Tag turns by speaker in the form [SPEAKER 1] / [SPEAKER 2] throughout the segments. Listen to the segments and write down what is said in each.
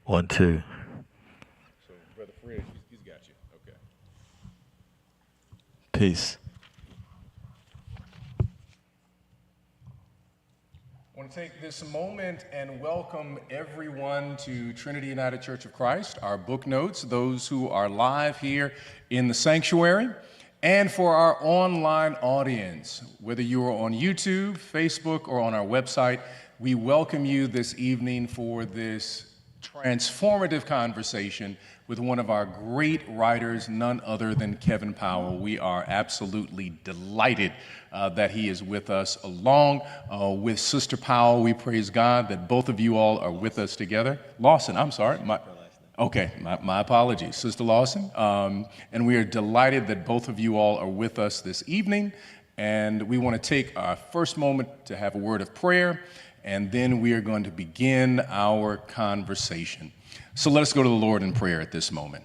[SPEAKER 1] One, two.
[SPEAKER 2] So, Brother Fred, he's got you. Okay.
[SPEAKER 1] Peace.
[SPEAKER 2] I want to take this moment and welcome everyone to Trinity United Church of Christ, our book notes, those who are live here in the sanctuary, and for our online audience, whether you are on YouTube, Facebook, or on our website, we welcome you this evening for this transformative conversation with one of our great writers, none other than Kevin Powell. We are absolutely delighted that he is with us along with Sister Powell. We praise God that both of you all are with us together. Lawson, I'm sorry. My apologies, Sister Lawson. And we are delighted that both of you all are with us this evening. And we want to take our first moment to have a word of prayer, and then we are going to begin our conversation. So let us go to the Lord in prayer at this moment.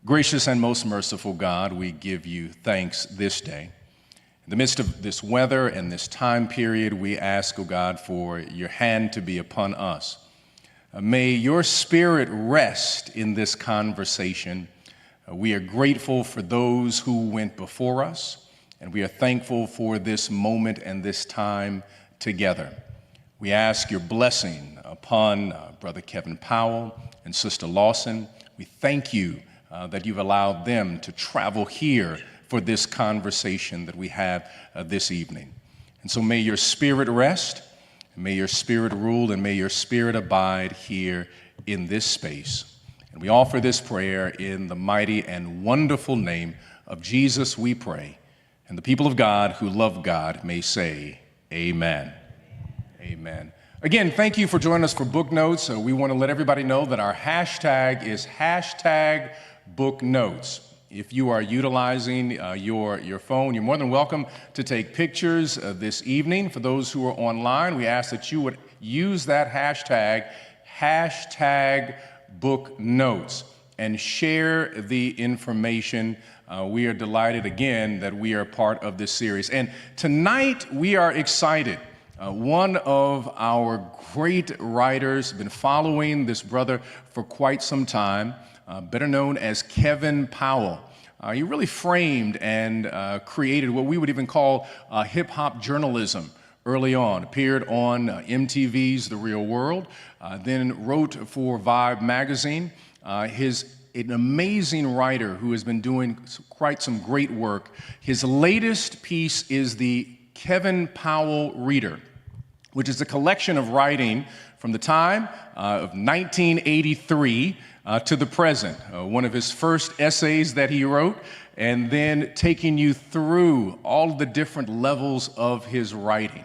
[SPEAKER 2] Gracious and most merciful God, we give you thanks this day. In the midst of this weather and this time period, we ask, O God, for your hand to be upon us. May your spirit rest in this conversation. We are grateful for those who went before us, and we are thankful for this moment and this time together. We ask your blessing upon Brother Kevin Powell and Sister Lawson. We thank you that you've allowed them to travel here for this conversation that we have this evening. And so may your spirit rest, and may your spirit rule, and may your spirit abide here in this space. And we offer this prayer in the mighty and wonderful name of Jesus, we pray. And the people of God who love God may say, amen. Amen. Again, thank you for joining us for book notes. We want to let everybody know that our hashtag is hashtag book notes. If you are utilizing your phone, you're more than welcome to take pictures this evening. For those who are online, we ask that you would use that hashtag book notes, and share the information. We are delighted again that we are part of this series. And tonight we are excited. One of our great writers, been following this brother for quite some time, better known as Kevin Powell. He really framed and created what we would even call hip-hop journalism early on. Appeared on MTV's The Real World, then wrote for Vibe magazine. He's an amazing writer who has been doing quite some great work. His latest piece is the Kevin Powell Reader, which is a collection of writing from the time of 1983 to the present. One of his first essays that he wrote, and then taking you through all of the different levels of his writing.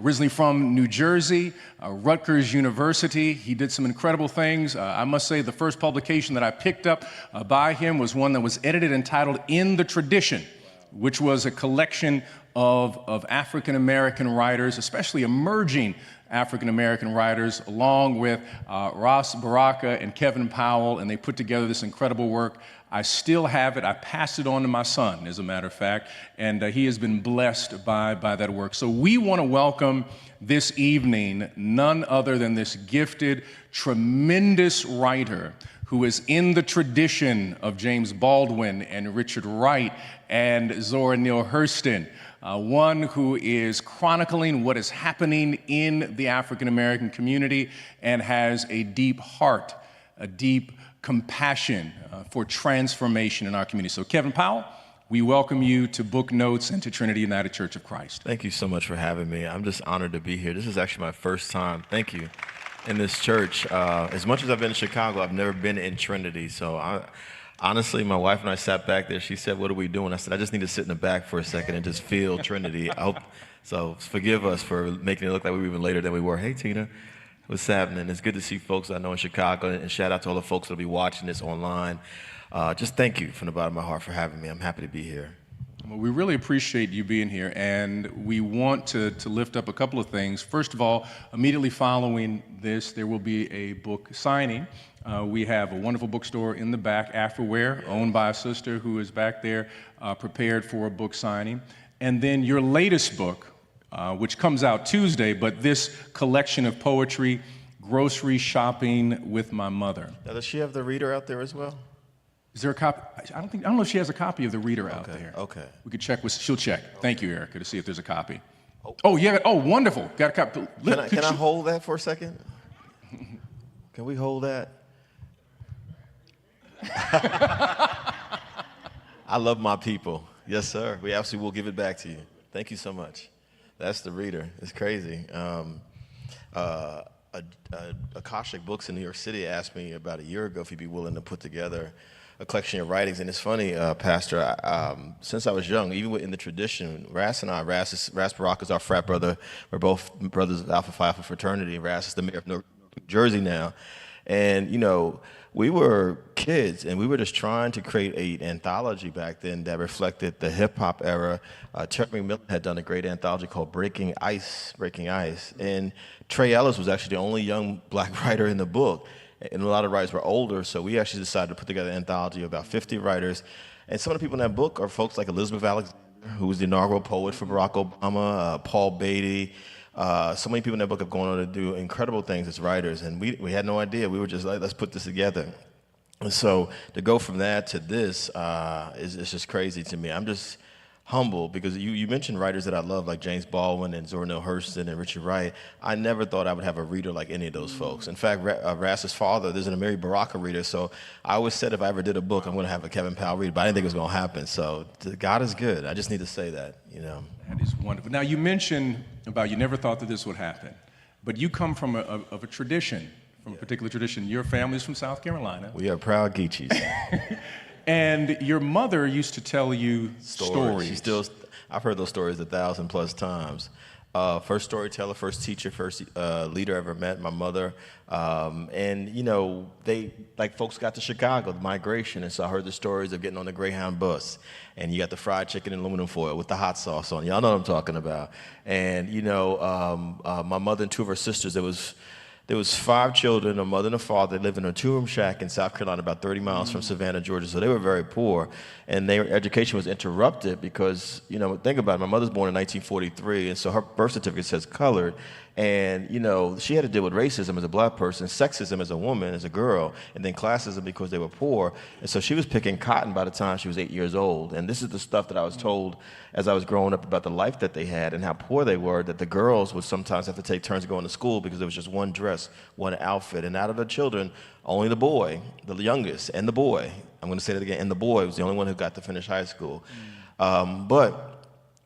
[SPEAKER 2] Originally from New Jersey, Rutgers University, he did some incredible things. I must say the first publication that I picked up by him was one that was edited entitled In the Tradition, which was a collection of African-American writers, especially emerging African-American writers, along with Ras Baraka and Kevin Powell, and they put together this incredible work. I still have it. I passed it on to my son, as a matter of fact, and he has been blessed by that work. So we want to welcome this evening none other than this gifted, tremendous writer who is in the tradition of James Baldwin and Richard Wright and Zora Neale Hurston, one who is chronicling what is happening in the African-American community and has a deep heart, a deep compassion for transformation in our community. So Kevin Powell, we welcome you to Book Notes and to Trinity United Church of Christ.
[SPEAKER 1] Thank you so much for having me. I'm just honored to be here. This is actually my first time, thank you, in this church. As much as I've been in Chicago, I've never been in Trinity. So honestly, my wife and I sat back there. She said, "What are we doing?" I said, "I just need to sit in the back for a second and just feel Trinity." So forgive us for making it look like we were even later than we were. Hey, Tina. What's happening? It's good to see folks I know in Chicago, and shout out to all the folks that'll be watching this online. Just thank you from the bottom of my heart for having me. I'm happy to be here.
[SPEAKER 2] Well, we really appreciate you being here, and we want to lift up a couple of things. First of all, immediately following this, there will be a book signing. We have a wonderful bookstore in the back, Afterware, owned by a sister who is back there prepared for a book signing. And then your latest book, which comes out Tuesday, but this collection of poetry, Grocery Shopping with My Mother.
[SPEAKER 1] Now, does she have the reader out there as well?
[SPEAKER 2] Is there a copy? I don't know if she has a copy of the reader out there.
[SPEAKER 1] Okay.
[SPEAKER 2] We could check she'll check. Okay. Thank you, Erica, to see if there's a copy. Oh, yeah. Oh, wonderful. Got a copy.
[SPEAKER 1] Can I hold that for a second? Can we hold that? I love my people. Yes, sir. We absolutely will give it back to you. Thank you so much. That's the reader. It's crazy. Akashic Books in New York City asked me about a year ago if he'd be willing to put together a collection of writings. And it's funny, Pastor, since I was young, even in the tradition, Ras Baraka is our frat brother. We're both brothers of Alpha Phi Alpha fraternity. Ras is the mayor of New Jersey now. And, you know, we were kids, and we were just trying to create an anthology back then that reflected the hip-hop era. Terry McMillan had done a great anthology called Breaking Ice. And Trey Ellis was actually the only young black writer in the book, and a lot of writers were older, so we actually decided to put together an anthology of about 50 writers. And some of the people in that book are folks like Elizabeth Alexander, who was the inaugural poet for Barack Obama, Paul Beatty. So many people in that book have gone on to do incredible things as writers, and we had no idea. We were just like, let's put this together. And so to go from that to this is just crazy to me. I'm just humble because you mentioned writers that I love, like James Baldwin and Zora Neale Hurston and Richard Wright. I never thought I would have a reader like any of those folks. In fact, Ras's father, there's an Amiri Baraka reader, so I always said if I ever did a book, I'm going to have a Kevin Powell reader, but I didn't think it was going to happen. So God is good. I just need to say that, you know.
[SPEAKER 2] That is wonderful. Now, you mentioned about you never thought that this would happen, but you come from a tradition, from a particular tradition. Your family's from South Carolina.
[SPEAKER 1] We are proud Geechees.
[SPEAKER 2] And your mother used to tell you stories.
[SPEAKER 1] I've heard those stories 1,000+ times. First storyteller, first teacher, first leader I ever met, my mother. And, you know, they, like folks got to Chicago, the migration, and so I heard the stories of getting on the Greyhound bus, and you got the fried chicken in aluminum foil with the hot sauce on. Y'all know what I'm talking about. And, you know, my mother and two of her sisters, there was 5 children, a mother and a father. They lived in a 2-room shack in South Carolina, about 30 miles from Savannah, Georgia. So they were very poor, and their education was interrupted because, you know, think about it. My mother's born in 1943, and so her birth certificate says colored. And, you know, she had to deal with racism as a black person, sexism as a woman, as a girl, and then classism because they were poor. And so she was picking cotton by the time she was 8 years old. And this is the stuff that I was told as I was growing up about the life that they had and how poor they were, that the girls would sometimes have to take turns going to school because there was just one dress, one outfit. And out of the children, only the boy, the youngest, and the boy, I'm going to say that again, and the boy was the only one who got to finish high school. But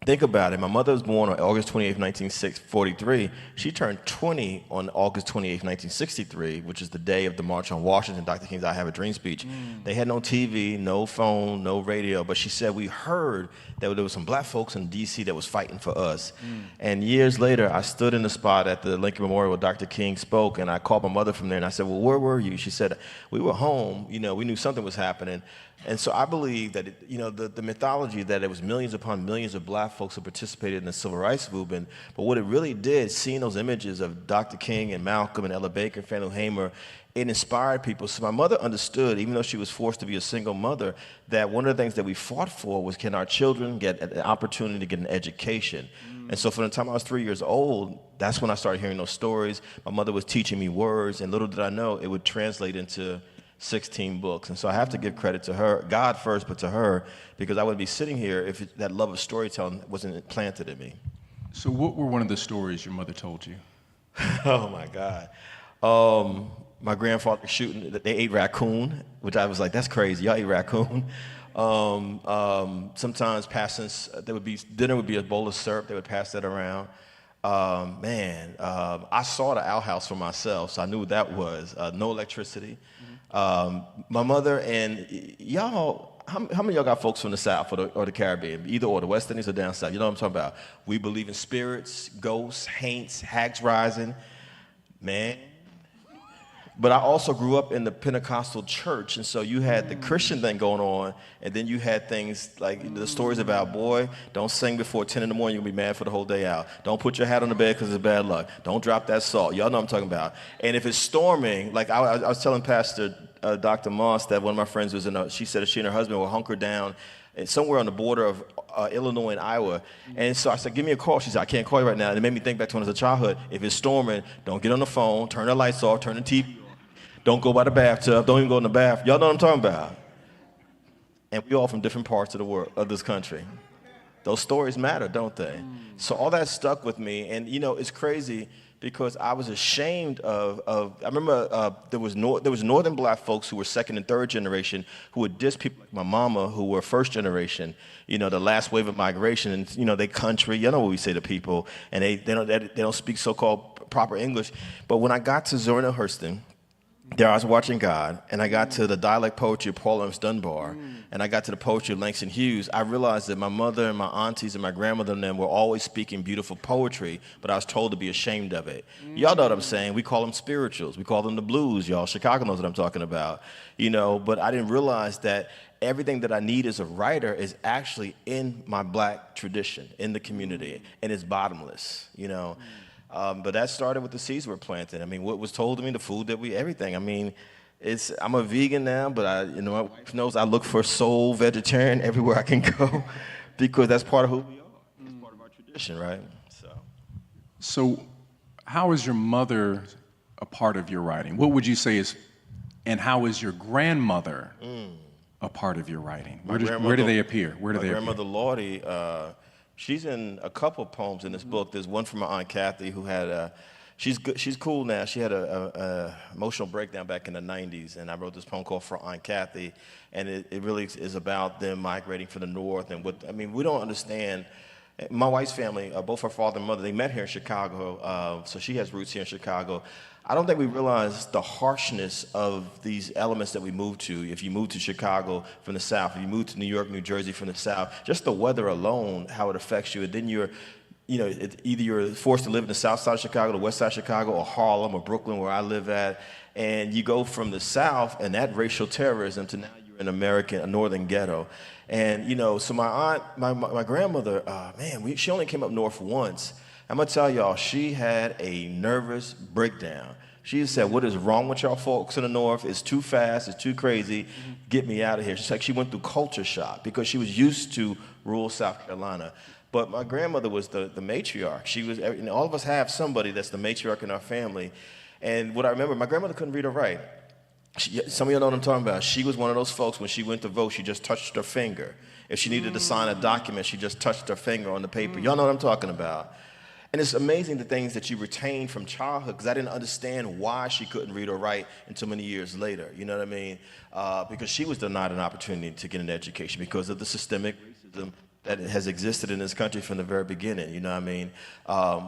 [SPEAKER 1] think about it. My mother was born on August 28, 1943. She turned 20 on August 28, 1963, which is the day of the March on Washington, Dr. King's I Have a Dream speech. They had no TV, no phone, no radio, but she said, we heard that there was some black folks in D.C. that was fighting for us. And years later, I stood in the spot at the Lincoln Memorial where Dr. King spoke, and I called my mother from there, and I said, well, where were you? She said, we were home. You know, we knew something was happening. And so I believe that, you know, the mythology that it was millions upon millions of black folks who participated in the civil rights movement, but what it really did, seeing those images of Dr. King and Malcolm and Ella Baker and Faneuil Hamer, it inspired people. So my mother understood, even though she was forced to be a single mother, that one of the things that we fought for was, can our children get an opportunity to get an education? And so from the time I was 3 years old, that's when I started hearing those stories. My mother was teaching me words, and little did I know it would translate into 16 books. And so I have to give credit to her, God first, but to her, because I wouldn't be sitting here if that love of storytelling wasn't planted in me.
[SPEAKER 2] So what were one of the stories your mother told you?
[SPEAKER 1] Oh my God. My grandfather shooting, they ate raccoon, which I was like, that's crazy, y'all eat raccoon. Sometimes dinner would be a bowl of syrup, they would pass that around. I saw the outhouse for myself, so I knew what that was. No electricity. My mother and y'all, how many of y'all got folks from the South or the Caribbean, either or the West Indies or down South? You know what I'm talking about? We believe in spirits, ghosts, haints, hags rising, man. But I also grew up in the Pentecostal church, and so you had the Christian thing going on, and then you had things like the stories about, boy, don't sing before 10 in the morning, you'll be mad for the whole day out. Don't put your hat on the bed because it's bad luck. Don't drop that salt. Y'all know what I'm talking about. And if it's storming, like I was telling Pastor Dr. Moss that one of my friends was she said that she and her husband were hunkered down somewhere on the border of Illinois and Iowa. And so I said, give me a call. She said, I can't call you right now. And it made me think back to when I was a childhood. If it's storming, don't get on the phone, turn the lights off, turn the TV off. Don't go by the bathtub. Don't even go in the bath. Y'all know what I'm talking about. And we all from different parts of the world, of this country. Those stories matter, don't they? So all that stuck with me. And, you know, it's crazy because I was ashamed of I remember there was northern black folks who were second and third generation who would diss people like my mama who were first generation, you know, the last wave of migration. And, you know, they country, you know what we say to people, and they don't speak so-called proper English. But when I got to Zora Hurston, there I was watching God, and I got to the dialect poetry of Paul Ernst Dunbar, and I got to the poetry of Langston Hughes. I realized that my mother and my aunties and my grandmother and them were always speaking beautiful poetry, but I was told to be ashamed of it. Y'all know what I'm saying. We call them spirituals. We call them the blues, y'all. Chicago knows what I'm talking about. You know, but I didn't realize that everything that I need as a writer is actually in my black tradition, in the community, and it's bottomless, you know. But that started with the seeds were planted. I mean, what was told to me, the food that everything. I mean, I'm a vegan now, but my wife knows I look for soul vegetarian everywhere I can go because that's part of who we are. It's part of our tradition, right?
[SPEAKER 2] So how is your mother a part of your writing? What would you say is, and how is your grandmother a part of your writing? Where do they appear? Where do they appear?
[SPEAKER 1] My grandmother Lottie, she's in a couple poems in this book. There's one from my Aunt Kathy who had she's good, she's cool now. She had a emotional breakdown back in the 90s, and I wrote this poem called For Aunt Kathy, and it really is about them migrating from the north. And we don't understand. My wife's family, both her father and mother, they met here in Chicago, so she has roots here in Chicago. I don't think we realize the harshness of these elements that we move to. If you move to Chicago from the South, if you move to New York, New Jersey from the South, just the weather alone, how it affects you. And then either you're forced to live in the south side of Chicago, the west side of Chicago, or Harlem or Brooklyn, where I live at, and you go from the south and that racial terrorism to now you're in a northern ghetto. And, so my aunt, my grandmother, she only came up north once. I'm gonna tell y'all, she had a nervous breakdown. She said, "What is wrong with y'all folks in the north? It's too fast, it's too crazy, get me out of here." She's like, she went through culture shock because she was used to rural South Carolina. But my grandmother was the matriarch. She was, all of us have somebody that's the matriarch in our family. And what I remember, my grandmother couldn't read or write. Some of y'all know what I'm talking about. She was one of those folks, when she went to vote, she just touched her finger. If she needed to sign a document, she just touched her finger on the paper. Y'all know what I'm talking about. And it's amazing the things that you retain from childhood, because I didn't understand why she couldn't read or write until many years later. You know what I mean? Because she was denied an opportunity to get an education because of the systemic racism that has existed in this country from the very beginning. You know what I mean?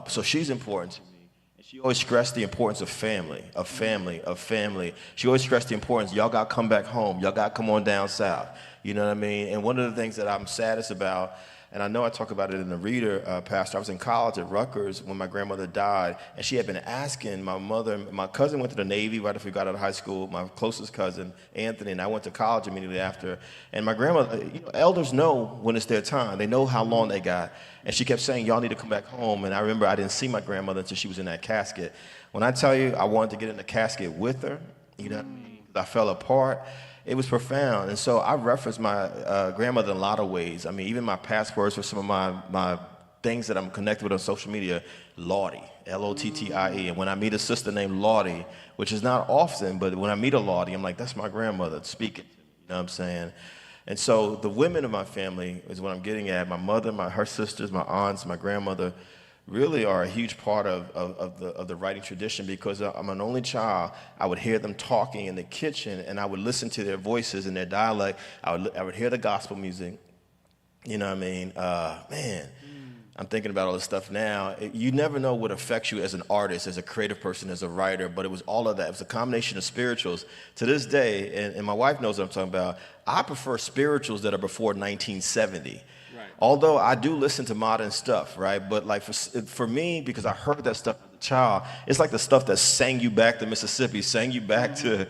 [SPEAKER 1] So she's important to me. And she always stressed the importance of family, of family, of family. She always stressed the importance, y'all got to come back home. Y'all got to come on down south. You know what I mean? And one of the things that I'm saddest about, and I know I talk about it in the Reader, Pastor, I was in college at Rutgers when my grandmother died, and she had been asking my mother, my cousin went to the Navy right after we got out of high school, my closest cousin, Anthony, and I went to college immediately after. And my grandmother, elders know when it's their time. They know how long they got. And she kept saying, y'all need to come back home. And I remember I didn't see my grandmother until she was in that casket. When I tell you I wanted to get in the casket with her, you know what I mean? I fell apart. It was profound. And so I reference my grandmother in a lot of ways. I mean, even my passwords for some of my things that I'm connected with on social media, Lottie, Lottie. And when I meet a sister named Lottie, which is not often, but when I meet a Lottie, I'm like, that's my grandmother speaking. You know what I'm saying? And so the women of my family is what I'm getting at. My mother, her sisters, my aunts, my grandmother, really are a huge part of the writing tradition, because I'm an only child. I would hear them talking in the kitchen, and I would listen to their voices and their dialect. I would hear the gospel music. You know what I mean? I'm thinking about all this stuff now. You never know what affects you as an artist, as a creative person, as a writer, but it was all of that. It was a combination of spirituals. To this day, and my wife knows what I'm talking about, I prefer spirituals that are before 1970. Although I do listen to modern stuff, right? But like for me, because I heard that stuff as a child, it's like the stuff that sang you back to Mississippi, sang you back to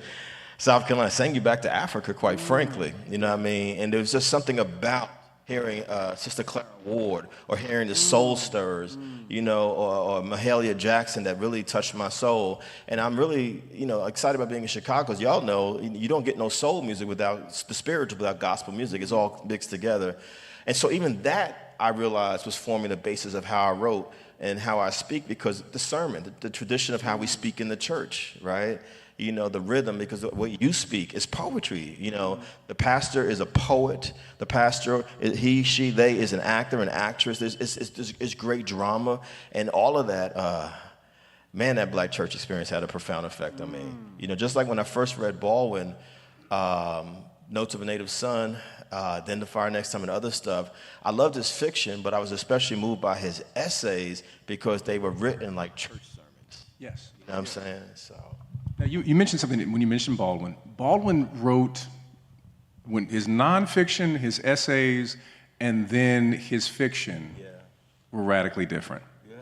[SPEAKER 1] South Carolina, sang you back to Africa, quite frankly. You know what I mean? And there was just something about hearing Sister Clara Ward, or hearing the Soul Stirrers, or Mahalia Jackson, that really touched my soul. And I'm really, excited about being in Chicago, because y'all know you don't get no soul music without the spiritual, without gospel music. It's all mixed together. And so even that, I realized, was forming the basis of how I wrote and how I speak, because the sermon, the tradition of how we speak in the church, right? The rhythm, because what you speak is poetry. The pastor is a poet. The pastor, he, she, they is an actor, an actress. It's great drama. And all of that, man, that black church experience had a profound effect on me. Just like when I first read Baldwin, Notes of a Native Son, Then the Fire Next Time, and other stuff. I loved his fiction, but I was especially moved by his essays, because they were written like church sermons.
[SPEAKER 2] Yes.
[SPEAKER 1] You know what I'm saying? So.
[SPEAKER 2] Now, you mentioned something when you mentioned Baldwin. Baldwin wrote his nonfiction, his essays, and then his fiction were radically different. Yeah.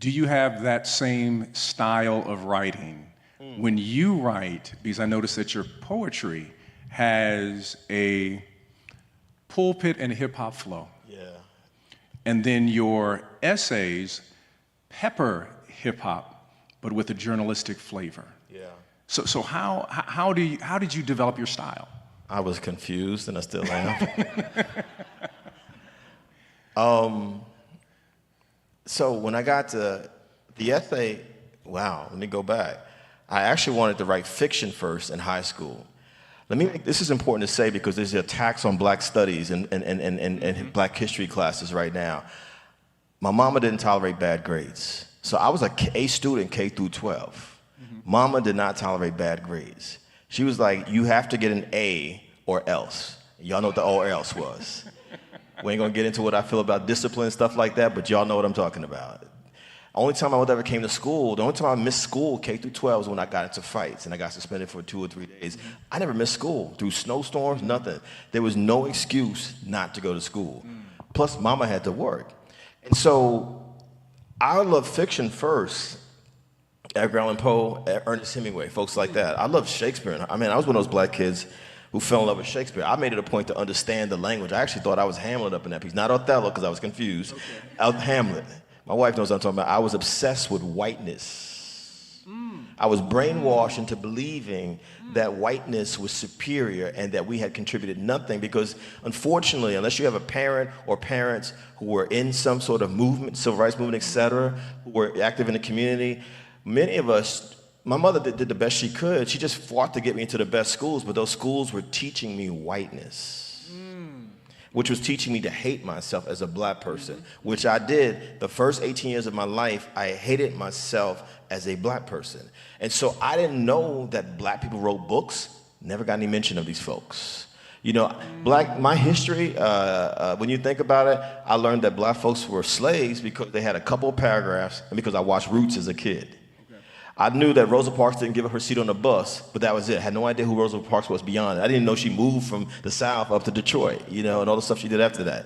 [SPEAKER 2] Do you have that same style of writing when you write? Because I noticed that your poetry has a pulpit and hip-hop flow. Yeah. And then your essays pepper hip-hop, but with a journalistic flavor. Yeah. So how did you develop your style?
[SPEAKER 1] I was confused, and I still am. So when I got to the essay, let me go back. I actually wanted to write fiction first in high school. This is important to say, because there's attacks on black studies and black history classes right now. My mama didn't tolerate bad grades. So I was a A student, K through 12. Mama did not tolerate bad grades. She was like, you have to get an A or else. Y'all know what the or else was. We ain't gonna get into what I feel about discipline and stuff like that, but y'all know what I'm talking about. Only time I ever came to school, the only time I missed school, K through 12, was when I got into fights and I got suspended for 2 or 3 days. I never missed school, through snowstorms, nothing. There was no excuse not to go to school. Plus, mama had to work. And so I love fiction first. Edgar Allan Poe, Ernest Hemingway, folks like that. I love Shakespeare. I mean, I was one of those black kids who fell in love with Shakespeare. I made it a point to understand the language. I actually thought I was Hamlet up in that piece. Not Othello, because I was confused. Okay. Hamlet. My wife knows what I'm talking about. I was obsessed with whiteness. I was brainwashed into believing that whiteness was superior and that we had contributed nothing, because unfortunately, unless you have a parent or parents who were in some sort of movement, civil rights movement, et cetera, who were active in the community, many of us, my mother did the best she could. She just fought to get me into the best schools, but those schools were teaching me whiteness, which was teaching me to hate myself as a black person, which I did. The first 18 years of my life, I hated myself as a black person. And so I didn't know that black people wrote books, never got any mention of these folks. You know, my history, when you think about it, I learned that black folks were slaves because they had a couple of paragraphs and because I watched Roots as a kid. I knew that Rosa Parks didn't give up her seat on the bus, but that was it. I had no idea who Rosa Parks was beyond it. I didn't know she moved from the South up to Detroit, you know, and all the stuff she did after that.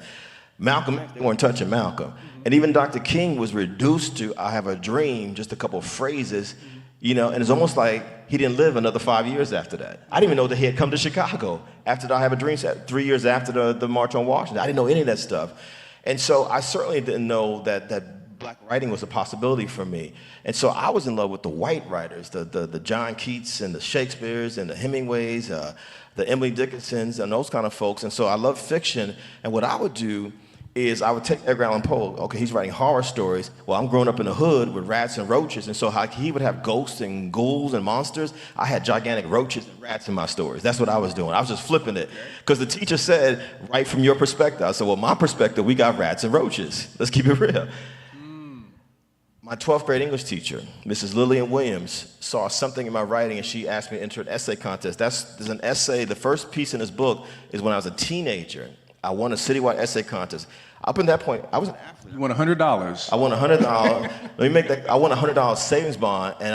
[SPEAKER 1] Malcolm, they weren't touching Malcolm. And even Dr. King was reduced to, I have a dream, just a couple of phrases, you know, and it's almost like he didn't live another 5 years after that. I didn't even know that he had come to Chicago after I Have a Dream, 3 years after the March on Washington. I didn't know any of that stuff. And so I certainly didn't know that black writing was a possibility for me. And so I was in love with the white writers, the John Keats and the Shakespeares and the Hemingways, the Emily Dickinsons and those kind of folks. And so I love fiction. And what I would do is I would take Edgar Allan Poe. Okay, he's writing horror stories. Well, I'm growing up in the hood with rats and roaches, and so how he would have ghosts and ghouls and monsters, I had gigantic roaches and rats in my stories. That's what I was doing. I was just flipping it. Because the teacher said, write from your perspective. I said, well, my perspective, we got rats and roaches. Let's keep it real. My 12th grade English teacher, Mrs. Lillian Williams, saw something in my writing, and she asked me to enter an essay contest. There's an essay, the first piece in this book is when I was a teenager. I won a citywide essay contest. Up in that point, I was an athlete.
[SPEAKER 2] You won $100.
[SPEAKER 1] I won $100. Let me make that. I won a $100 savings bond, and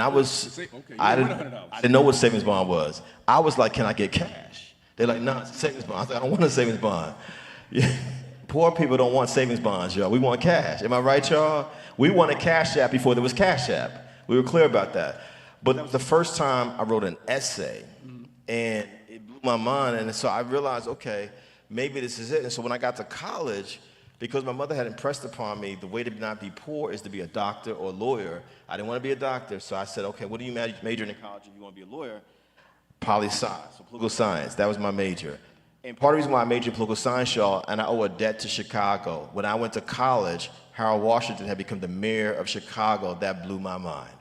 [SPEAKER 1] I didn't know what savings bond was. I was like, can I get cash? They're like, no, it's a savings bond. I was like, I don't want a savings bond. Yeah. Poor people don't want savings bonds, y'all. We want cash. Am I right, y'all? We wanted Cash App before there was Cash App. We were clear about that. But that was the first time I wrote an essay, and it blew my mind. And so I realized, okay, maybe this is it. And so when I got to college, because my mother had impressed upon me the way to not be poor is to be a doctor or a lawyer, I didn't want to be a doctor. So I said, okay, what do you major in college if you want to be a lawyer? Poli-sci, so political science. That was my major. And part of the reason why I majored in political science, y'all, and I owe a debt to Chicago. When I went to college, Harold Washington had become the mayor of Chicago. That blew my mind.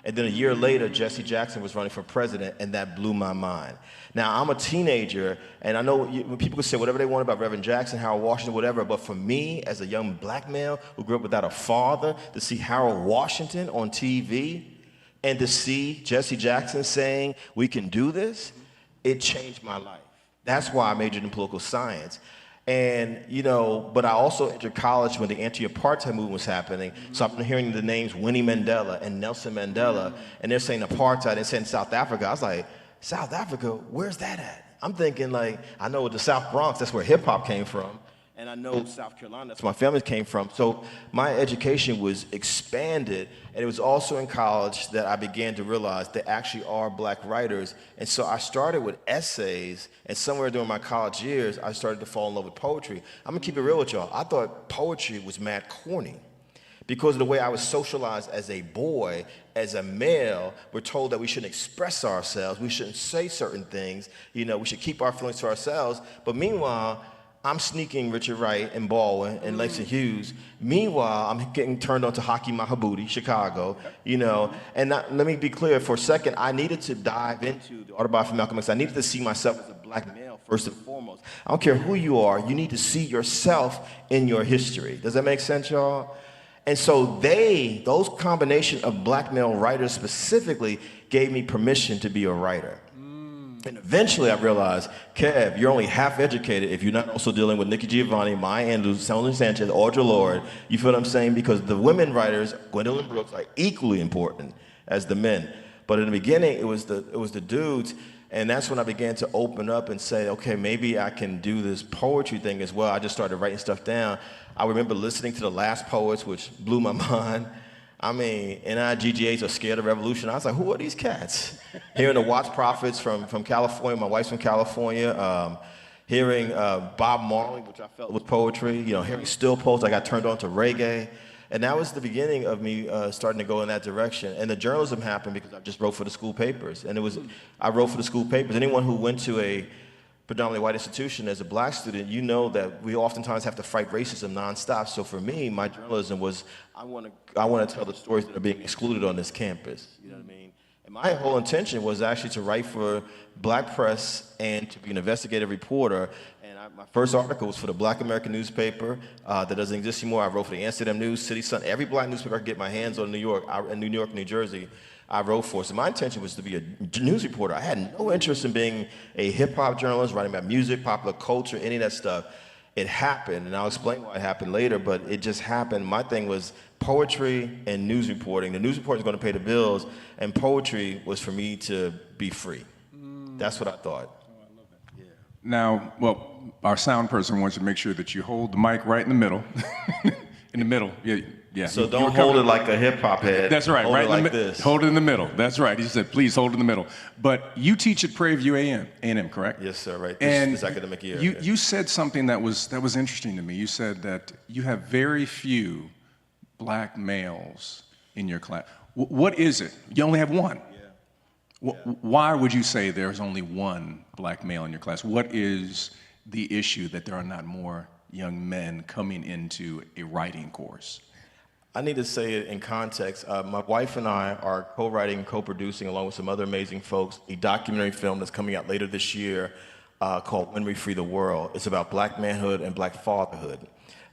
[SPEAKER 1] And then a year later, Jesse Jackson was running for president, and that blew my mind. Now, I'm a teenager, and I know when people can say whatever they want about Reverend Jackson, Harold Washington, whatever, but for me, as a young black male who grew up without a father, to see Harold Washington on TV and to see Jesse Jackson saying, we can do this, it changed my life. That's why I majored in political science. And, you know, but I also entered college when the anti-apartheid movement was happening. So I've been hearing the names Winnie Mandela and Nelson Mandela, and they're saying apartheid and saying South Africa. I was like, South Africa, where's that at? I'm thinking like, I know the South Bronx, that's where hip hop came from. And I know South Carolina, that's where my family came from. So my education was expanded, and it was also in college that I began to realize there actually are black writers. And so I started with essays, and somewhere during my college years, I started to fall in love with poetry. I'm gonna keep it real with y'all. I thought poetry was mad corny because of the way I was socialized as a boy, as a male. We're told that we shouldn't express ourselves, we shouldn't say certain things, you know, we should keep our feelings to ourselves. But meanwhile, I'm sneaking Richard Wright and Baldwin and Langston Hughes. Meanwhile, I'm getting turned on to Haki Mahabouti, Chicago, you know. And let me be clear for a second, I needed to dive into the autobiography of Malcolm X. I needed to see myself as a black male first and foremost. I don't care who you are, you need to see yourself in your history. Does that make sense, y'all? And so those combination of black male writers specifically gave me permission to be a writer. And eventually I realized, Kev, you're only half educated if you're not also dealing with Nikki Giovanni, Maya Angelou, Selma Sanchez, Audre Lorde. You feel what I'm saying? Because the women writers, Gwendolyn Brooks, are equally important as the men. But in the beginning, it was the dudes. And that's when I began to open up and say, okay, maybe I can do this poetry thing as well. I just started writing stuff down. I remember listening to The Last Poets, which blew my mind. I mean, NIGGAs are scared of revolution. I was like, who are these cats? Hearing the Watts Prophets from California, my wife's from California, hearing Bob Marley, which I felt was poetry, you know, hearing still poets, I got turned on to reggae. And that was the beginning of me starting to go in that direction. And the journalism happened because I just wrote for the school papers. And I wrote for the school papers. Anyone who went to a predominantly white institution as a black student, you know that we oftentimes have to fight racism nonstop. So for me, my journalism was, I want to tell the stories that are being excluded on this campus. You know what I mean? And my whole intention was actually to write for black press and to be an investigative reporter. And my first article was for the Black American newspaper that doesn't exist anymore. I wrote for the Amsterdam News, City Sun, every black newspaper I could get my hands on in New York, New Jersey, I wrote for. So my intention was to be a news reporter. I had no interest in being a hip-hop journalist, writing about music, popular culture, any of that stuff. It happened, and I'll explain why it happened later, but it just happened. My thing was poetry and news reporting. The news reporting is going to pay the bills, and poetry was for me to be free. That's what I thought.
[SPEAKER 2] Now, well, our sound person wants to make sure that you hold the mic right in the middle. In the middle, yeah.
[SPEAKER 1] So don't hold it like a hip-hop head.
[SPEAKER 2] That's right,
[SPEAKER 1] hold
[SPEAKER 2] right
[SPEAKER 1] it like this.
[SPEAKER 2] Hold it in the middle. That's right. He said, please hold it in the middle. But you teach at Prairie View A&M, correct?
[SPEAKER 1] Yes, sir, right.
[SPEAKER 2] And
[SPEAKER 1] this academic year.
[SPEAKER 2] You said something that was interesting to me. You said that you have very few black males in your class. What is it? You only have one. Why would you say there's only one black male in your class? What is the issue that there are not more young men coming into a writing course?
[SPEAKER 1] I need to say it in context. My wife and I are co-writing and co-producing, along with some other amazing folks, a documentary film that's coming out later this year called When We Free the World. It's about black manhood and black fatherhood.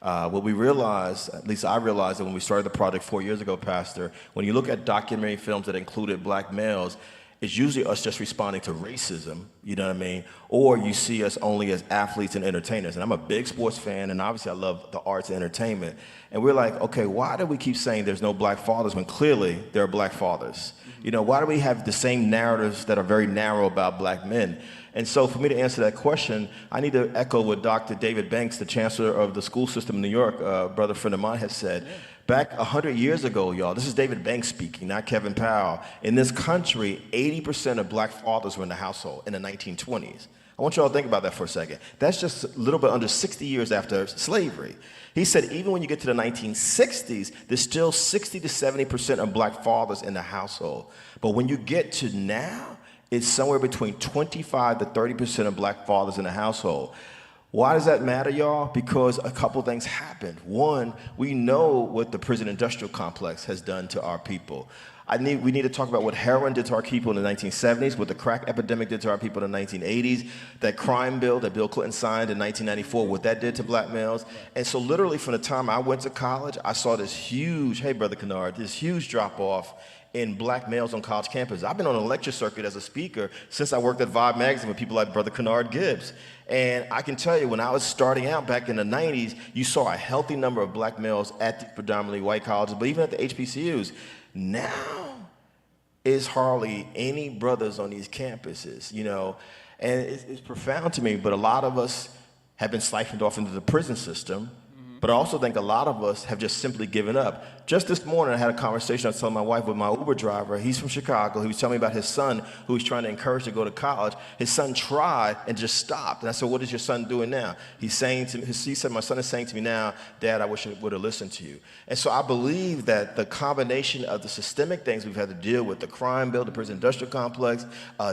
[SPEAKER 1] What we realized, at least I realized that when we started the project 4 years ago, Pastor, when you look at documentary films that included black males, it's usually us just responding to racism, you know what I mean? Or you see us only as athletes and entertainers. And I'm a big sports fan, and obviously I love the arts and entertainment. And we're like, okay, why do we keep saying there's no black fathers when clearly there are black fathers? You know, why do we have the same narratives that are very narrow about black men? And so for me to answer that question, I need to echo what Dr. David Banks, the chancellor of the school system in New York, brother friend of mine, has said. Back 100 years ago, y'all, this is David Banks speaking, not Kevin Powell. In this country, 80% of black fathers were in the household in the 1920s. I want you all to think about that for a second. That's just a little bit under 60 years after slavery. He said even when you get to the 1960s, there's still 60 to 70% of black fathers in the household. But when you get to now, it's somewhere between 25 to 30% of black fathers in the household. Why does that matter, y'all? Because a couple things happened. One, we know what the prison industrial complex has done to our people. We need to talk about what heroin did to our people in the 1970s, what the crack epidemic did to our people in the 1980s, that crime bill that Bill Clinton signed in 1994, what that did to black males. And so literally from the time I went to college, I saw this huge, hey, Brother Kennard, this huge drop-off in black males on college campuses. I've been on a lecture circuit as a speaker since I worked at Vibe magazine with people like Brother Kennard Gibbs. And I can tell you, when I was starting out back in the 90s, you saw a healthy number of black males at the predominantly white colleges, but even at the HBCUs. Now, it's hardly any brothers on these campuses, you know, and it's profound to me, but a lot of us have been siphoned off into the prison system. But I also think a lot of us have just simply given up. Just this morning, I had a conversation, I was telling my wife, with my Uber driver. He's from Chicago. He was telling me about his son, who he's trying to encourage to go to college. His son tried and just stopped. And I said, what is your son doing now? He said, my son is saying to me now, Dad, I wish I would have listened to you. And so I believe that the combination of the systemic things we've had to deal with, the crime bill, the prison industrial complex,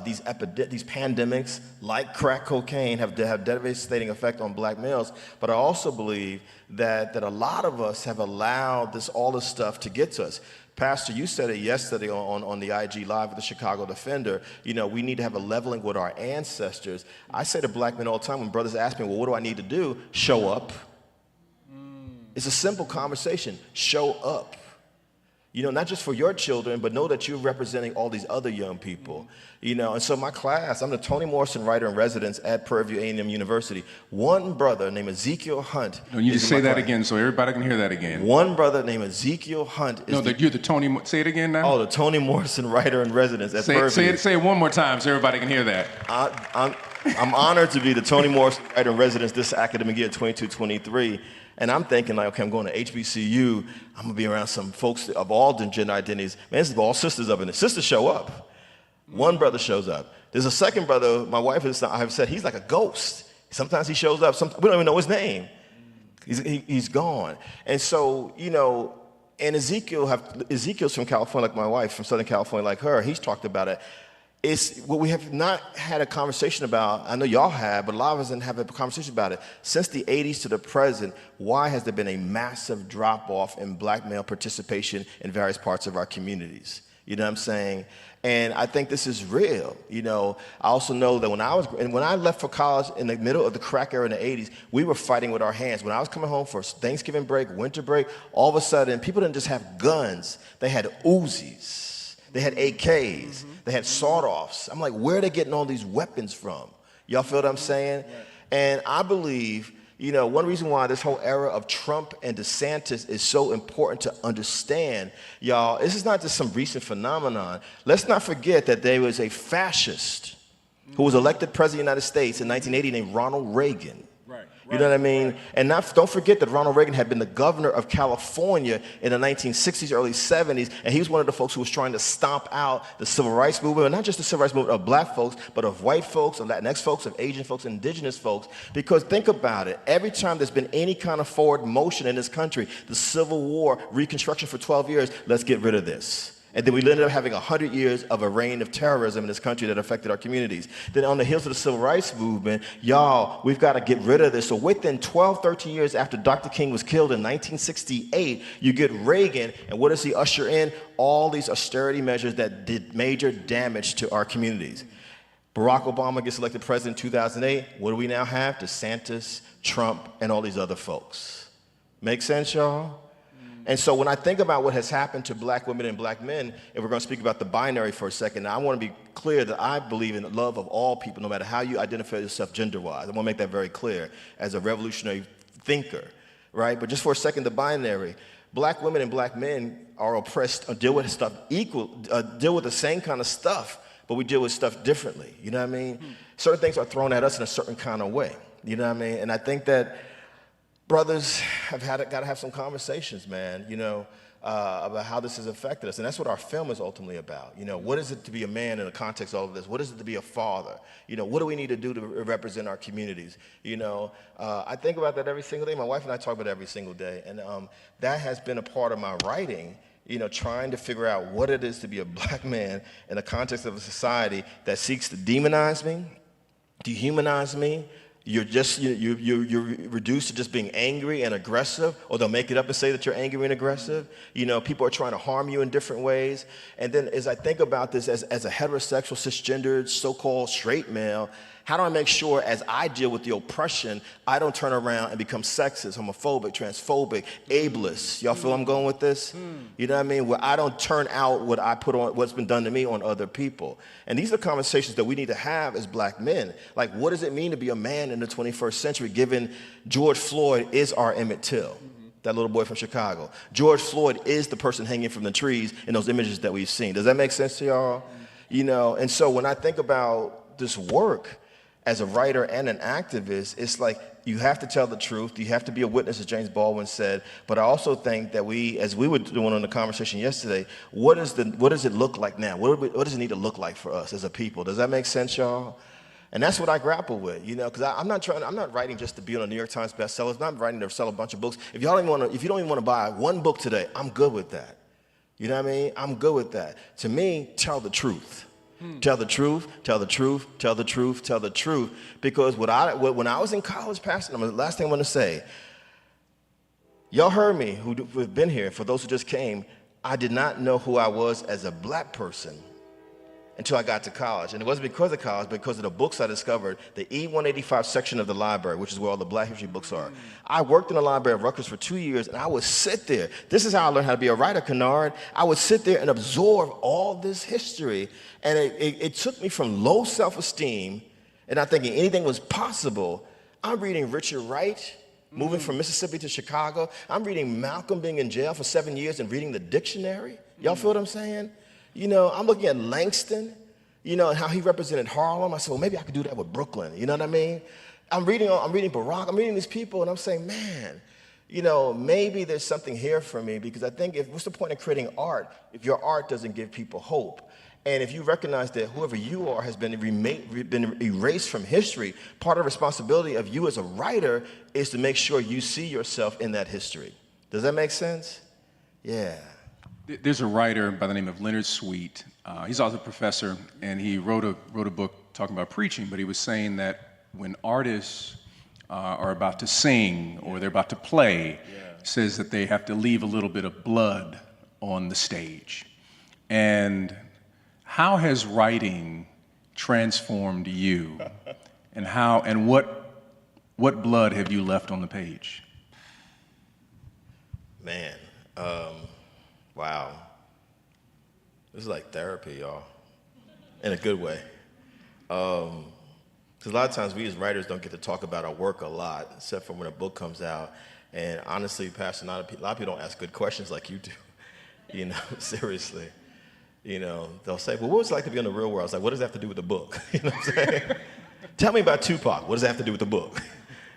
[SPEAKER 1] these pandemics like crack cocaine have devastating effect on black males. But I also believe that a lot of us have allowed all this stuff to get to us. Pastor, you said it yesterday on the IG Live with the Chicago Defender. You know, we need to have a leveling with our ancestors. I say to black men all the time when brothers ask me, well, what do I need to do? Show up. It's a simple conversation. Show up. You know, not just for your children, but know that you're representing all these other young people. You know, and so my class, I'm the Toni Morrison Writer in Residence at Prairie View A&M University. One brother named Ezekiel Hunt.
[SPEAKER 2] No, you just say that again so everybody can hear that again.
[SPEAKER 1] One brother named Ezekiel Hunt is
[SPEAKER 2] you're the Toni, say it again now.
[SPEAKER 1] Oh, the Toni Morrison Writer in Residence at Prairie View.
[SPEAKER 2] Say it one more time so everybody can hear that.
[SPEAKER 1] I'm honored to be the Toni Morrison Writer in Residence this academic year, 22-23. And I'm thinking like, okay, I'm going to HBCU. I'm going to be around some folks of all gender identities. Man, this is all sisters up in it. Sisters show up. One brother shows up. There's a second brother, my wife I've said, he's like a ghost. Sometimes he shows up. We don't even know his name. He's gone. And so, you know, and Ezekiel's from California like my wife, from Southern California like her. He's talked about it. It's what we have not had a conversation about. I know y'all have, but a lot of us didn't have a conversation about it. Since the 80s to the present, why has there been a massive drop-off in black male participation in various parts of our communities? You know what I'm saying? And I think this is real. You know, I also know that when I left for college in the middle of the crack era in the 80s, we were fighting with our hands. When I was coming home for Thanksgiving break, winter break, all of a sudden, people didn't just have guns. They had Uzis. They had AKs. They had sawed-offs. I'm like, where are they getting all these weapons from? Y'all feel what I'm saying? And I believe, you know, one reason why this whole era of Trump and DeSantis is so important to understand, y'all, this is not just some recent phenomenon. Let's not forget that there was a fascist who was elected president of the United States in 1980 named Ronald Reagan. You know what I mean? And don't forget that Ronald Reagan had been the governor of California in the 1960s, early 70s, and he was one of the folks who was trying to stomp out the civil rights movement, and not just the civil rights movement of black folks, but of white folks, of Latinx folks, of Asian folks, indigenous folks. Because think about it, every time there's been any kind of forward motion in this country, the Civil War, Reconstruction for 12 years, let's get rid of this. And then we ended up having 100 years of a reign of terrorism in this country that affected our communities. Then on the heels of the civil rights movement, y'all, we've got to get rid of this. So within 12, 13 years after Dr. King was killed in 1968, you get Reagan, and what does he usher in? All these austerity measures that did major damage to our communities. Barack Obama gets elected president in 2008. What do we now have? DeSantis, Trump, and all these other folks. Make sense, y'all? And so when I think about what has happened to black women and black men, and we're going to speak about the binary for a second, I want to be clear that I believe in the love of all people, no matter how you identify yourself gender-wise. I want to make that very clear as a revolutionary thinker, right? But just for a second, the binary. Black women and black men are oppressed, or deal with stuff deal with the same kind of stuff, but we deal with stuff differently. You know what I mean? Certain things are thrown at us in a certain kind of way. You know what I mean? And I think that brothers have got to have some conversations, man, you know, about how this has affected us. And that's what our film is ultimately about. You know, what is it to be a man in the context of all of this? What is it to be a father? You know, what do we need to do to represent our communities? You know, I think about that every single day. My wife and I talk about it every single day. And that has been a part of my writing, you know, trying to figure out what it is to be a black man in the context of a society that seeks to demonize me, dehumanize me. You're reduced to just being angry and aggressive, or they'll make it up and say that you're angry and aggressive. You know, people are trying to harm you in different ways. And then as I think about this as a heterosexual, cisgendered, so-called straight male, how do I make sure as I deal with the oppression, I don't turn around and become sexist, homophobic, transphobic, ableist? Y'all feel I'm going with this? You know what I mean? Where I don't turn out what I put on, what's been done to me on other people. And these are conversations that we need to have as black men. Like, what does it mean to be a man in the 21st century, given George Floyd is our Emmett Till? That little boy from Chicago. George Floyd is the person hanging from the trees in those images that we've seen. Does that make sense to y'all? You know, and so when I think about this work, as a writer and an activist, it's like you have to tell the truth. You have to be a witness, as James Baldwin said. But I also think that we, as we were doing on the conversation yesterday, what does it look like now? What does it need to look like for us as a people? Does that make sense, y'all? And that's what I grapple with, you know, because I'm not writing just to be on a New York Times bestseller. I'm not writing to sell a bunch of books. If you don't even want to buy one book today, I'm good with that. You know what I mean? I'm good with that. To me, tell the truth. Tell the truth, tell the truth, tell the truth, tell the truth. Because when I was in college, Pastor, the last thing I want to say, y'all heard me, who've been here, for those who just came, I did not know who I was as a black person until I got to college. And it wasn't because of college, but because of the books I discovered, the E-185 section of the library, which is where all the Black history books are. I worked in the library of Rutgers for 2 years, and I would sit there. This is how I learned how to be a writer, Kennard. I would sit there and absorb all this history, and it took me from low self-esteem and not thinking anything was possible. I'm reading Richard Wright, moving from Mississippi to Chicago. I'm reading Malcolm being in jail for 7 years and reading the dictionary. Y'all feel what I'm saying? You know, I'm looking at Langston, you know, and how he represented Harlem. I said, well, maybe I could do that with Brooklyn. You know what I mean? I'm reading Barack. I'm reading these people, and I'm saying, man, you know, maybe there's something here for me, because I think what's the point of creating art if your art doesn't give people hope? And if you recognize that whoever you are has been erased from history, part of the responsibility of you as a writer is to make sure you see yourself in that history. Does that make sense? Yeah.
[SPEAKER 2] There's a writer by the name of Leonard Sweet. He's also a professor, and he wrote a book talking about preaching, but he was saying that when artists are about to sing or they're about to play, says that they have to leave a little bit of blood on the stage. And how has writing transformed you, and what blood have you left on the page?
[SPEAKER 1] Man, wow. This is like therapy, y'all, in a good way. Because a lot of times we as writers don't get to talk about our work a lot, except for when a book comes out. And honestly, Pastor, a lot of people don't ask good questions like you do, you know, seriously. You know, they'll say, well, what was it like to be in the real world? I was like, what does that have to do with the book? You know what I'm saying? Tell me about Tupac. What does that have to do with the book?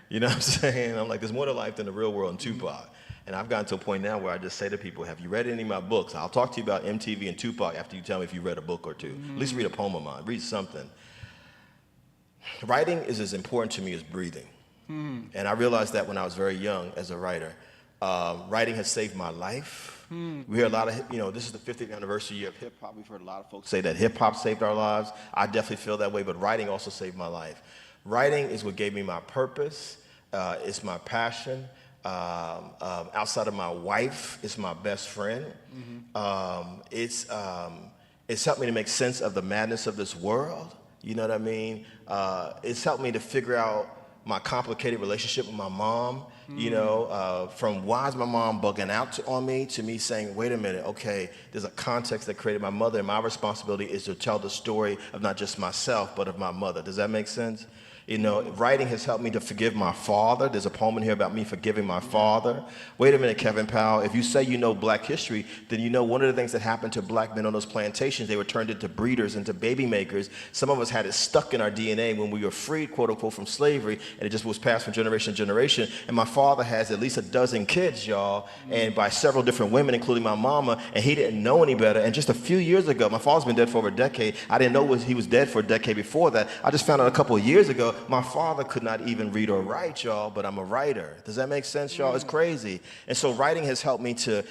[SPEAKER 1] You know what I'm saying? I'm like, there's more to life than the real world and Tupac. And I've gotten to a point now where I just say to people, have you read any of my books? I'll talk to you about MTV and Tupac after you tell me if you read a book or two. At least read a poem of mine. Read something. Writing is as important to me as breathing. And I realized that when I was very young as a writer. Writing has saved my life. We hear a lot of, you know, this is the 50th anniversary year of hip-hop. We've heard a lot of folks say that hip-hop saved our lives. I definitely feel that way, but writing also saved my life. Writing is what gave me my purpose. It's my passion. Outside of my wife, it's my best friend. It's helped me to make sense of the madness of this world. You know what I mean? It's helped me to figure out my complicated relationship with my mom, you know, from why is my mom bugging out on me to me saying, wait a minute, okay, there's a context that created my mother, and my responsibility is to tell the story of not just myself, but of my mother. Does that make sense? You know, writing has helped me to forgive my father. There's a poem in here about me forgiving my father. Wait a minute, Kevin Powell. If you say you know black history, then you know one of the things that happened to black men on those plantations, they were turned into breeders, into baby makers. Some of us had it stuck in our DNA when we were freed, quote unquote, from slavery, and it just was passed from generation to generation. And my father has at least a dozen kids, y'all, and by several different women, including my mama, and he didn't know any better. And just a few years ago, my father's been dead for over a decade. I didn't know he was dead for a decade before that. I just found out a couple of years ago, my father could not even read or write, y'all, but I'm a writer. Does that make sense, y'all? It's crazy. And so writing has helped me to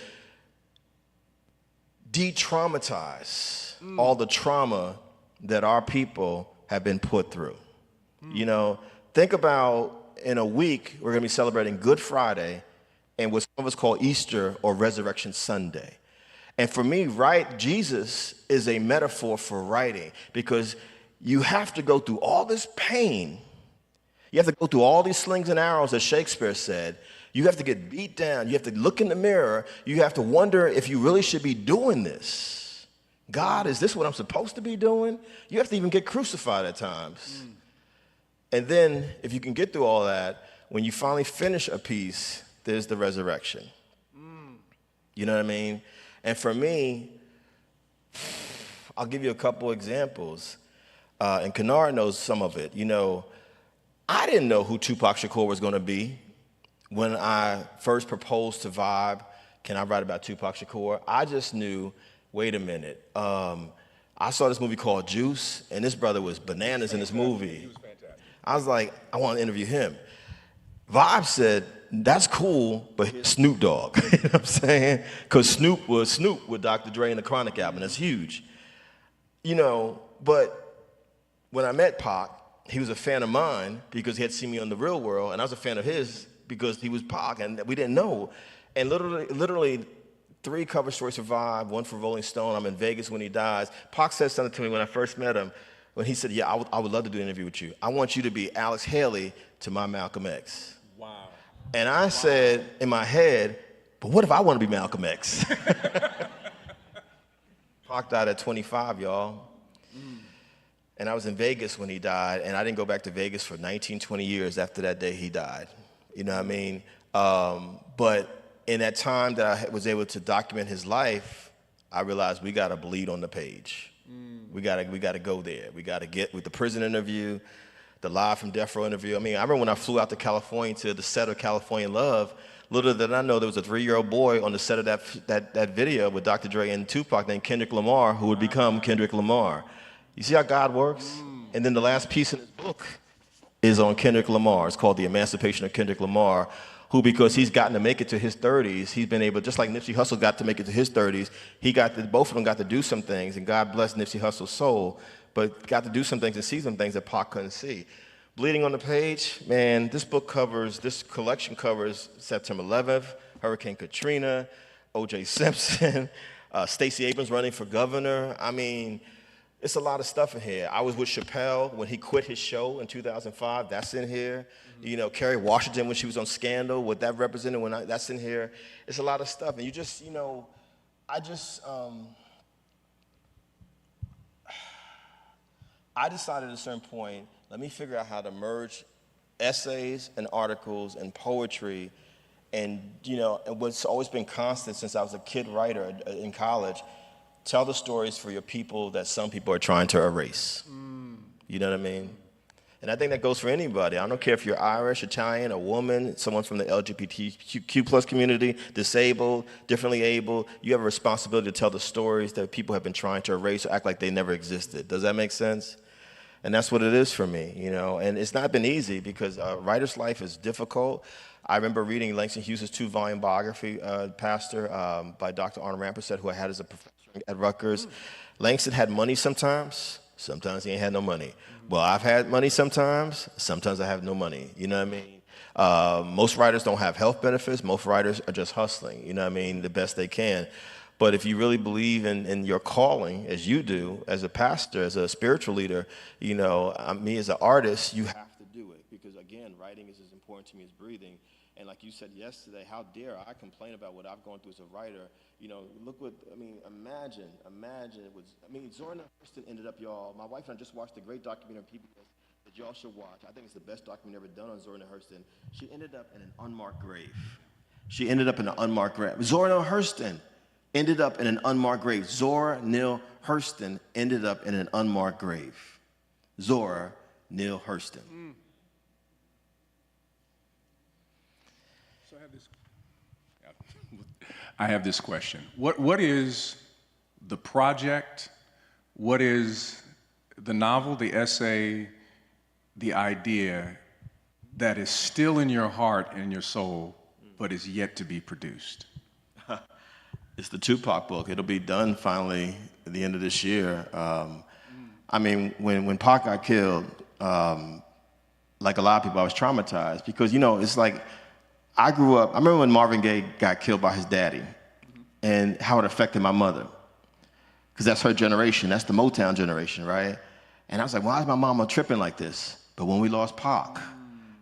[SPEAKER 1] de-traumatize all the trauma that our people have been put through. You know, think about in a week, we're going to be celebrating Good Friday and what some of us call Easter or Resurrection Sunday. And for me, Jesus is a metaphor for writing, because you have to go through all this pain. You have to go through all these slings and arrows, as Shakespeare said. You have to get beat down. You have to look in the mirror. You have to wonder if you really should be doing this. God, is this what I'm supposed to be doing? You have to even get crucified at times. And then, if you can get through all that, when you finally finish a piece, there's the resurrection. You know what I mean? And for me, I'll give you a couple examples. And Kennard knows some of it. You know, I didn't know who Tupac Shakur was going to be when I first proposed to Vibe, can I write about Tupac Shakur? I just knew, wait a minute. I saw this movie called Juice, and this brother was bananas in this movie. He was fantastic. I was like, I want to interview him. Vibe said, that's cool, but here's Snoop Dogg. You know what I'm saying? Because Snoop with Dr. Dre and the Chronic album. That's huge. You know, but when I met Pac, he was a fan of mine because he had seen me on The Real World, and I was a fan of his because he was Pac, and we didn't know. And literally 3 cover stories survived, 1 for Rolling Stone. I'm in Vegas when he dies. Pac said something to me when I first met him, when he said, yeah, I would love to do an interview with you. I want you to be Alex Haley to my Malcolm X.
[SPEAKER 2] Wow.
[SPEAKER 1] And I said in my head, but what if I want to be Malcolm X? Pac died at 25, y'all. And I was in Vegas when he died, and I didn't go back to Vegas for 19, 20 years after that day he died. You know what I mean? But in that time that I was able to document his life, I realized we got to bleed on the page. We got to go there. We got to get with the prison interview, the live from Death Row interview. I mean, I remember when I flew out to California to the set of California Love, little did I know there was a 3-year-old boy on the set of that video with Dr. Dre and Tupac named Kendrick Lamar, who would become Kendrick Lamar. You see how God works? And then the last piece in his book is on Kendrick Lamar. It's called The Emancipation of Kendrick Lamar, who, because he's gotten to make it to his 30s, he's been able, just like Nipsey Hussle got to make it to his 30s, both of them got to do some things, and God bless Nipsey Hussle's soul, but got to do some things and see some things that Pac couldn't see. Bleeding on the Page, man, this collection covers September 11th, Hurricane Katrina, O.J. Simpson, Stacey Abrams running for governor. I mean, it's a lot of stuff in here. I was with Chappelle when he quit his show in 2005. That's in here. You know, Kerry Washington when she was on Scandal, what that represented, that's in here. It's a lot of stuff. And you just, you know, I decided at a certain point, let me figure out how to merge essays and articles and poetry and, you know, and what's always been constant since I was a kid writer in college, tell the stories for your people that some people are trying to erase. You know what I mean? And I think that goes for anybody. I don't care if you're Irish, Italian, a woman, someone from the LGBTQ plus community, disabled, differently able. You have a responsibility to tell the stories that people have been trying to erase or act like they never existed. Does that make sense? And that's what it is for me, you know. And it's not been easy because a writer's life is difficult. I remember reading Langston Hughes' 2-volume biography, Pastor, by Dr. Arnold Rampersad, who I had as a professor at Rutgers. Langston had money sometimes he ain't had no money. Well, I've had money sometimes I have no money, you know what I mean? Most writers don't have health benefits, most writers are just hustling, you know what I mean, the best they can. But if you really believe in your calling, as you do, as a pastor, as a spiritual leader, you know, me as an artist, you have to do it. Because again, writing is as important to me as breathing. And like you said yesterday, how dare I complain about what I've gone through as a writer? You know, look what, I mean, imagine it was, I mean, Zora Neale Hurston ended up, y'all, my wife and I just watched a great documentary on PBS that y'all should watch. I think it's the best documentary ever done on Zora Neale Hurston. She ended up in an unmarked grave. Zora Neale Hurston ended up in an unmarked grave. Zora Neale Hurston ended up in an unmarked grave. Zora Neale Hurston.
[SPEAKER 2] I have this question. What is the project? What is the novel, the essay, the idea that is still in your heart and your soul, but is yet to be produced?
[SPEAKER 1] It's the Tupac book. It'll be done finally at the end of this year. I mean, when Pac got killed, like a lot of people, I was traumatized because, you know, it's like, I grew up, I remember when Marvin Gaye got killed by his daddy and how it affected my mother. Because that's her generation, that's the Motown generation, right? And I was like, why is my mama tripping like this? But when we lost Pac,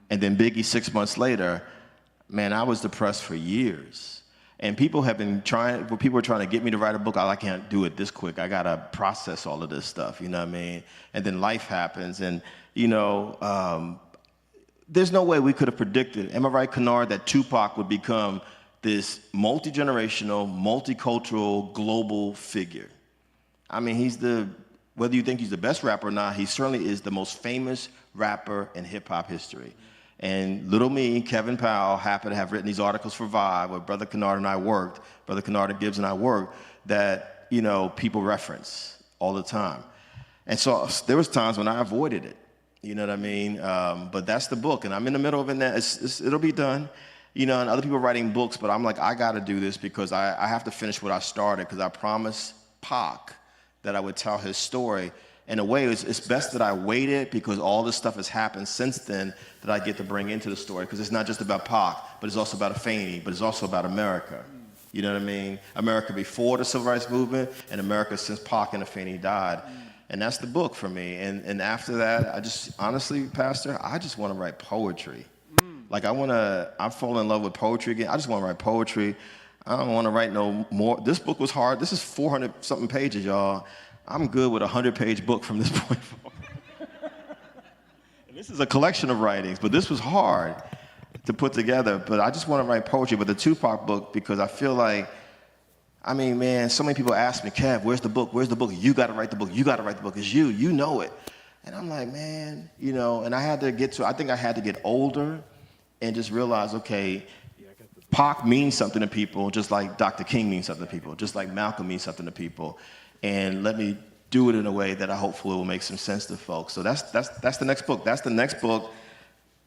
[SPEAKER 1] and then Biggie 6 months later, man, I was depressed for years. And people were trying to get me to write a book. I can't do it this quick. I gotta process all of this stuff, you know what I mean? And then life happens, and you know, there's no way we could have predicted, am I right, Kennard, that Tupac would become this multi-generational, multicultural, global figure. I mean, whether you think he's the best rapper or not, he certainly is the most famous rapper in hip-hop history. And little me, Kevin Powell, happened to have written these articles for Vibe, where Brother Kennard and Gibbs and I worked, that, you know, people reference all the time. And so there was times when I avoided it. You know what I mean? But that's the book, and I'm in the middle of it now. It'll be done. You know, and other people are writing books, but I'm like, I got to do this because I have to finish what I started, because I promised Pac that I would tell his story. In a way, it's best that I waited, because all this stuff has happened since then that I get to bring into the story, because it's not just about Pac, but it's also about Afeni, but it's also about America. You know what I mean? America before the Civil Rights Movement and America since Pac and Afeni died. And that's the book for me. And after that, I just, honestly, Pastor, I just want to write poetry. Like I fall in love with poetry again. I just want to write poetry. I don't want to write no more. This book was hard. This is 400 something pages, y'all. I'm good with a 100-page book from this point forward. And this is a collection of writings, but this was hard to put together. But I just want to write poetry. But the Tupac book, because I feel like, I mean, man, so many people ask me, Kev, where's the book? Where's the book? You got to write the book. You got to write the book. It's you know it. And I'm like, man, you know, and I think I had to get older and just realize, okay, Pac means something to people, just like Dr. King means something to people, just like Malcolm means something to people. And let me do it in a way that I hopefully will make some sense to folks. So that's the next book. That's the next book,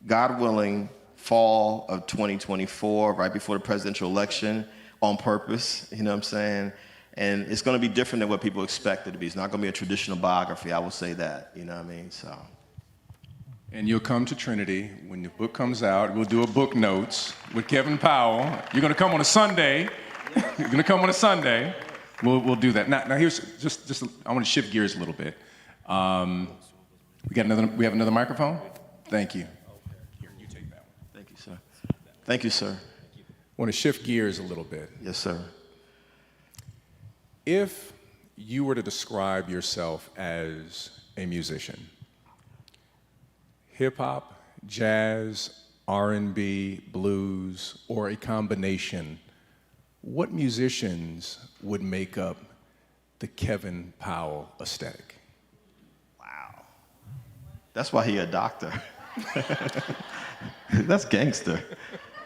[SPEAKER 1] God willing, fall of 2024, right before the presidential election, on purpose, you know what I'm saying? And it's going to be different than what people expect it to be. It's not going to be a traditional biography, I will say that, you know what I mean? So.
[SPEAKER 2] And you'll come to Trinity when the book comes out. We'll do a book notes with Kevin Powell. You're going to come on a Sunday. You're going to come on a Sunday. We'll do that. Now here's just I want to shift gears a little bit. We have another microphone? Thank you. Here, you take that one.
[SPEAKER 1] Thank you, sir. Thank you, sir.
[SPEAKER 2] I want to shift gears a little bit.
[SPEAKER 1] Yes, sir.
[SPEAKER 2] If you were to describe yourself as a musician, hip-hop, jazz, R&B, blues, or a combination, what musicians would make up the Kevin Powell aesthetic?
[SPEAKER 1] Wow. That's why he a doctor. That's gangster.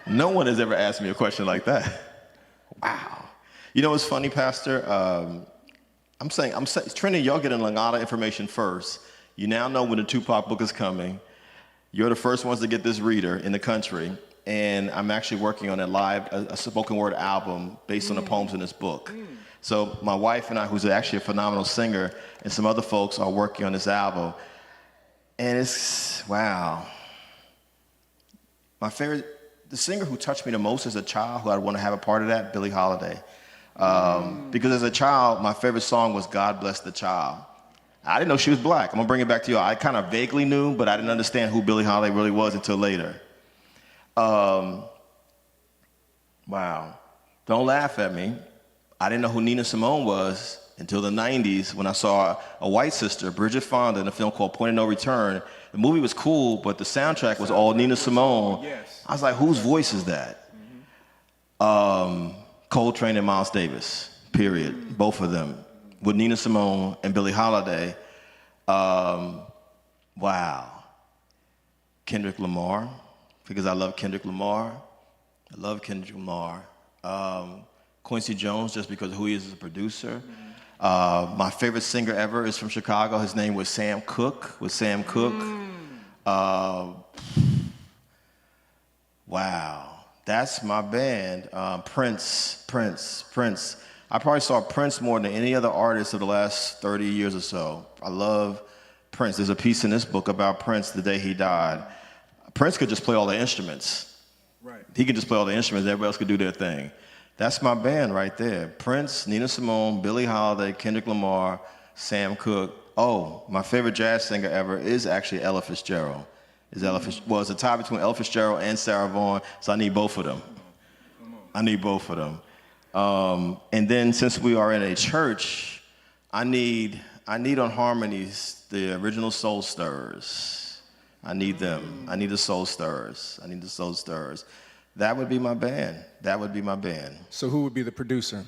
[SPEAKER 1] No one has ever asked me a question like that. Wow. You know what's funny, Pastor? I'm saying, Trinity, y'all getting a lot of information first. You now know when the Tupac book is coming. You're the first ones to get this reader in the country, and I'm actually working on a spoken word album based on the poems in this book. So my wife and I, who's actually a phenomenal singer, and some other folks are working on this album. And it's, wow. My favorite, the singer who touched me the most as a child, who I'd want to have a part of that, Billie Holiday. Because as a child, my favorite song was God Bless the Child. I didn't know she was black. I'm gonna bring it back to you. I kind of vaguely knew, but I didn't understand who Billie Holiday really was until later. Wow. Don't laugh at me. I didn't know who Nina Simone was until the 90s when I saw a white sister, Bridget Fonda, in a film called Point of No Return. The movie was cool, but the soundtrack was all Nina Simone. I was like, whose voice is that? Coltrane and Miles Davis, period. Both of them. With Nina Simone and Billie Holiday. Wow. Kendrick Lamar, because I love Kendrick Lamar. I love Kendrick Lamar. Quincy Jones, just because of who he is as a producer. My favorite singer ever is from Chicago. His name was Sam Cooke, Wow. That's my band. Prince. I probably saw Prince more than any other artist of the last 30 years or so. I love Prince. There's a piece in this book about Prince the day he died. Prince could just play all the instruments. Right. He could just play all the instruments. Everybody else could do their thing. That's my band right there. Prince, Nina Simone, Billie Holiday, Kendrick Lamar, Sam Cooke. Oh, my favorite jazz singer ever is actually Ella Fitzgerald. It's a tie between Ella Fitzgerald and Sarah Vaughan, so I need both of them. And then since we are in a church, I need on harmonies the original Soul Stirrers. I need them. I need the Soul Stirrers. That would be my band.
[SPEAKER 2] So who would be the producer?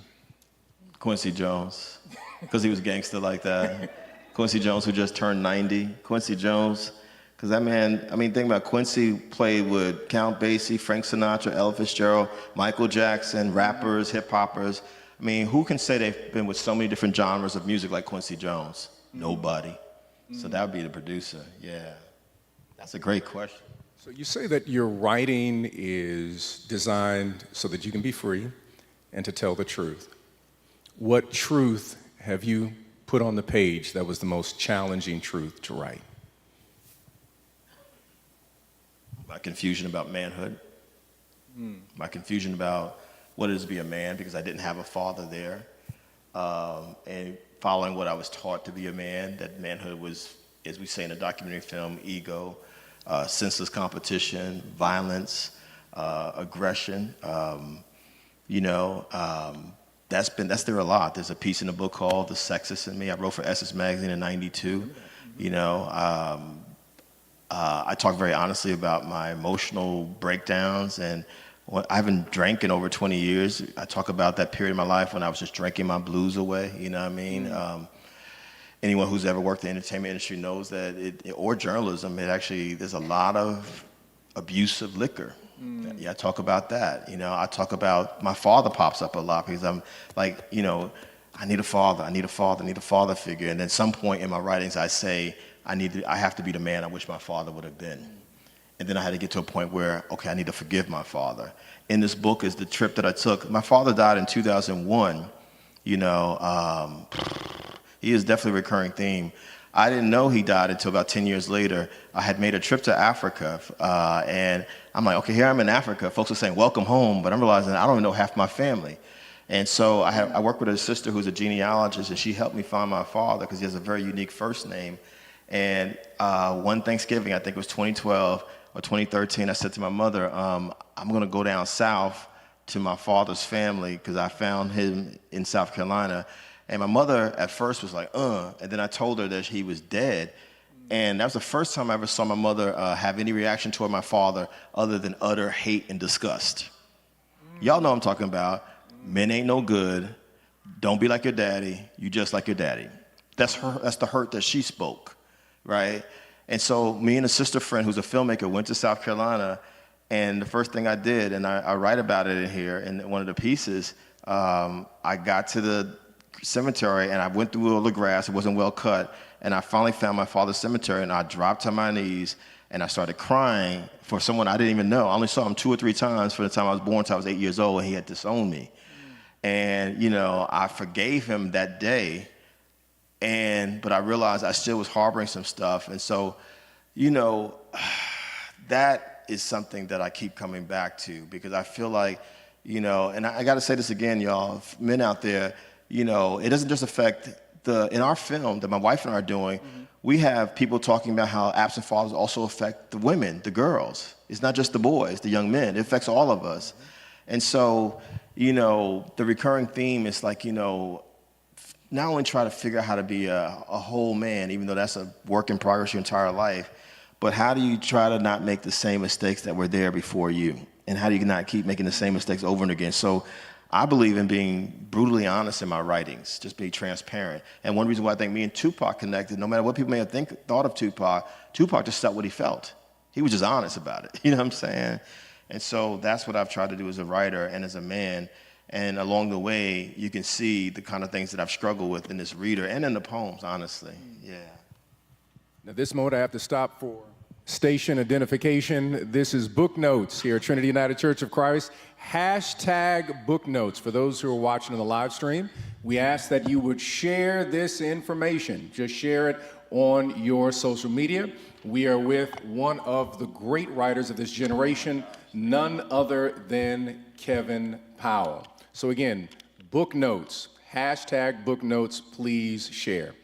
[SPEAKER 1] Quincy Jones, because he was gangster like that. Quincy Jones, who just turned 90. Quincy Jones, because that man, I mean, think about Quincy played with Count Basie, Frank Sinatra, Ella Fitzgerald, Michael Jackson, rappers, hip-hoppers. I mean, who can say they've been with so many different genres of music like Quincy Jones? Nobody. So that would be the producer, yeah. That's a great question.
[SPEAKER 2] So you say that your writing is designed so that you can be free and to tell the truth. What truth have you put on the page that was the most challenging truth to write?
[SPEAKER 1] My confusion about manhood. My confusion about what it is to be a man because I didn't have a father there. And following what I was taught to be a man, that manhood was, as we say in a documentary film, ego, senseless competition, violence, aggression. That's there a lot. There's a piece in the book called "The Sexist in Me." I wrote for Essence Magazine in '92. I talk very honestly about my emotional breakdowns, and I haven't drank in over 20 years. I talk about that period of my life when I was just drinking my blues away. You know what I mean? Anyone who's ever worked in the entertainment industry knows that, or journalism, there's a lot of abuse of liquor. Yeah, I talk about that. I talk about my father pops up a lot because I'm like, I need a father, I need a father, I need a father figure. And at some point in my writings, I say, I have to be the man I wish my father would have been. And then I had to get to a point where, okay, I need to forgive my father. In this book is the trip that I took. My father died in 2001. He is definitely a recurring theme. I didn't know he died until about 10 years later. I had made a trip to Africa, and I'm like, okay, here I'm in Africa. Folks are saying, welcome home, but I'm realizing I don't even know half my family. And so I work with a sister who's a genealogist, and she helped me find my father because he has a very unique first name. And one Thanksgiving, I think it was 2012 or 2013, I said to my mother, I'm going to go down south to my father's family because I found him in South Carolina. And my mother at first was like, and then I told her that he was dead. And that was the first time I ever saw my mother have any reaction toward my father other than utter hate and disgust. Y'all know what I'm talking about. Men ain't no good. Don't be like your daddy. You just like your daddy. That's the hurt that she spoke, right? And so me and a sister friend who's a filmmaker went to South Carolina, and the first thing I did, and I write about it in here in one of the pieces, I got to the cemetery and I went through all the grass. It wasn't well cut, and I finally found my father's cemetery, and I dropped to my knees and I started crying for someone I didn't even know. I only saw him 2 or 3 times from the time I was born until I was 8 years old, and he had disowned me. And I forgave him that day, but I realized I still was harboring some stuff. And so that is something that I keep coming back to, because I feel like, and I got to say this again, y'all, men out there, it doesn't just affect in our film that my wife and I are doing, we have people talking about how absent fathers also affect the women, the girls. It's not just the boys, the young men. It affects all of us. And so, the recurring theme is like, not only try to figure out how to be a whole man, even though that's a work in progress your entire life, but how do you try to not make the same mistakes that were there before you? And how do you not keep making the same mistakes over and again? So I believe in being brutally honest in my writings, just being transparent. And one reason why I think me and Tupac connected, no matter what people may have thought of Tupac just felt what he felt. He was just honest about it, you know what I'm saying? And so that's what I've tried to do as a writer and as a man. And along the way, you can see the kind of things that I've struggled with in this reader and in the poems, honestly, yeah.
[SPEAKER 2] Now, this moment I have to stop for station identification. This is Book Notes here at Trinity United Church of Christ. Hashtag Book Notes. For those who are watching on the live stream, we ask that you would share this information. Just share it on your social media. We are with one of the great writers of this generation, none other than Kevin Powell. So again, Book Notes, hashtag Book Notes, please share.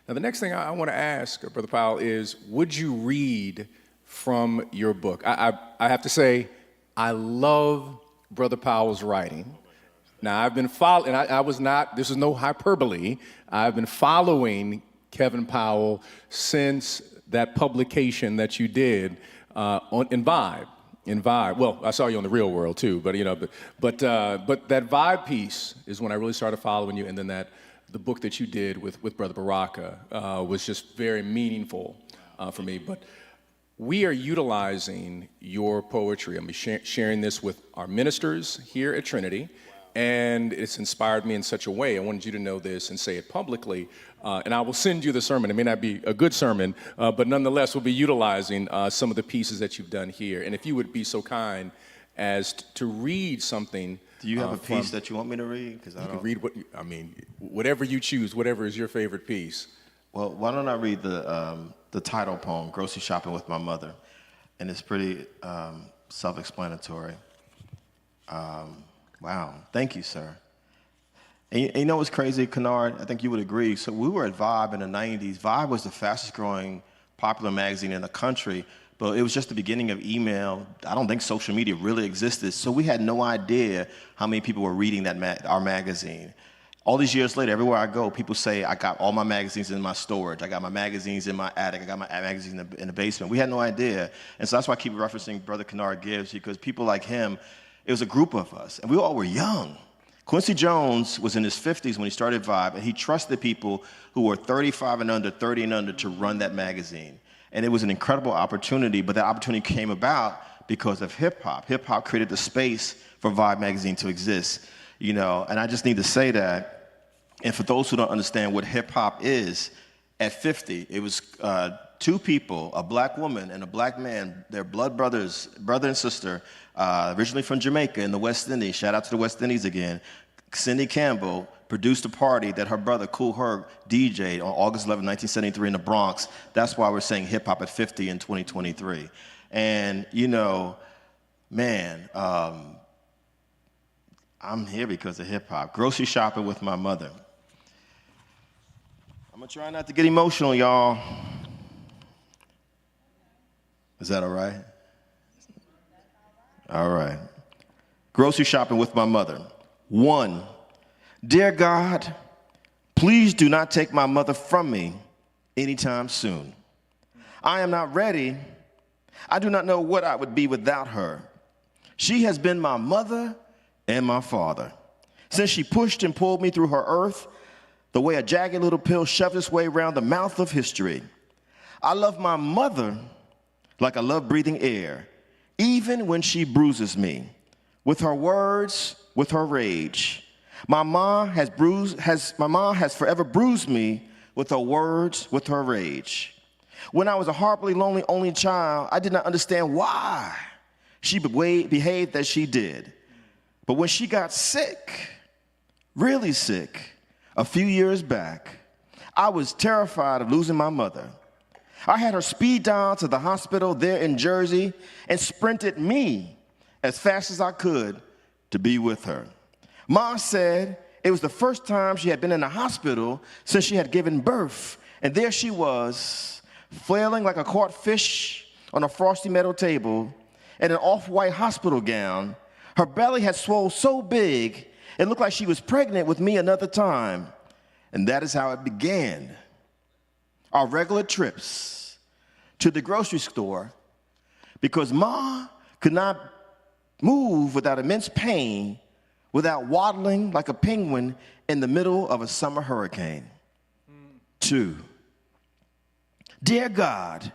[SPEAKER 2] Now, the next thing I want to ask, Brother Powell, is would you read from your book? I have to say, I love Brother Powell's writing. Now, I've been following, and this is no hyperbole, I've been following Kevin Powell since that publication that you did in Vibe. Well, I saw you on The Real World too, but that Vibe piece is when I really started following you, and then the book that you did with Brother Baraka was just very meaningful for me. But we are utilizing your poetry. I'm sharing this with our ministers here at Trinity, and it's inspired me in such a way. I wanted you to know this and say it publicly. And I will send you the sermon. It may not be a good sermon, but nonetheless, we'll be utilizing some of the pieces that you've done here. And if you would be so kind as to read something.
[SPEAKER 1] Do you have a piece that you want me to read? Because
[SPEAKER 2] you can read whatever you choose, whatever is your favorite piece.
[SPEAKER 1] Well, why don't I read the title poem, Grocery Shopping with My Mother? And it's pretty self-explanatory. Wow. Thank you, sir. And you know what's crazy, Kennard? I think you would agree. So we were at Vibe in the 90s. Vibe was the fastest growing popular magazine in the country, but it was just the beginning of email. I don't think social media really existed. So we had no idea how many people were reading our magazine. All these years later, everywhere I go, people say, I got all my magazines in my storage. I got my magazines in my attic. I got my magazines in the basement. We had no idea. And so that's why I keep referencing Brother Kennard Gibbs, because people like him, it was a group of us, and we all were young. Quincy Jones was in his 50s when he started Vibe, and he trusted people who were 35 and under, 30 and under to run that magazine. And it was an incredible opportunity, but that opportunity came about because of hip-hop. Hip-hop created the space for Vibe magazine to exist, you know, and I just need to say that. And for those who don't understand what hip-hop is, at 50, it was two people, a black woman and a black man, they're blood brothers, brother and sister, originally from Jamaica in the West Indies. Shout out to the West Indies again. Cindy Campbell produced a party that her brother, Kool Herc, DJ'd on August 11, 1973 in the Bronx. That's why we're saying hip-hop at 50 in 2023. And, you know, man, I'm here because of hip-hop. Grocery shopping with my mother. I'm gonna try not to get emotional, y'all. Is that all right? All right. Grocery shopping with my mother. 1, dear God, please do not take my mother from me anytime soon. I am not ready. I do not know what I would be without her. She has been my mother and my father. Since she pushed and pulled me through her earth, the way a jagged little pill shoved its way around the mouth of history. I love my mother like I love breathing air, even when she bruises me. With her words, with her rage. My mom has forever bruised me with her words, with her rage. When I was a horribly lonely only child, I did not understand why she behaved as she did. But when she got sick, really sick, a few years back, I was terrified of losing my mother. I had her speed down to the hospital there in Jersey and sprinted me as fast as I could to be with her. Ma said it was the first time she had been in the hospital since she had given birth, and there she was, flailing like a caught fish on a frosty metal table in an off-white hospital gown. Her belly had swollen so big, it looked like she was pregnant with me another time. And that is how it began. Our regular trips to the grocery store, because Ma could not move without immense pain, without waddling like a penguin in the middle of a summer hurricane. 2, dear God,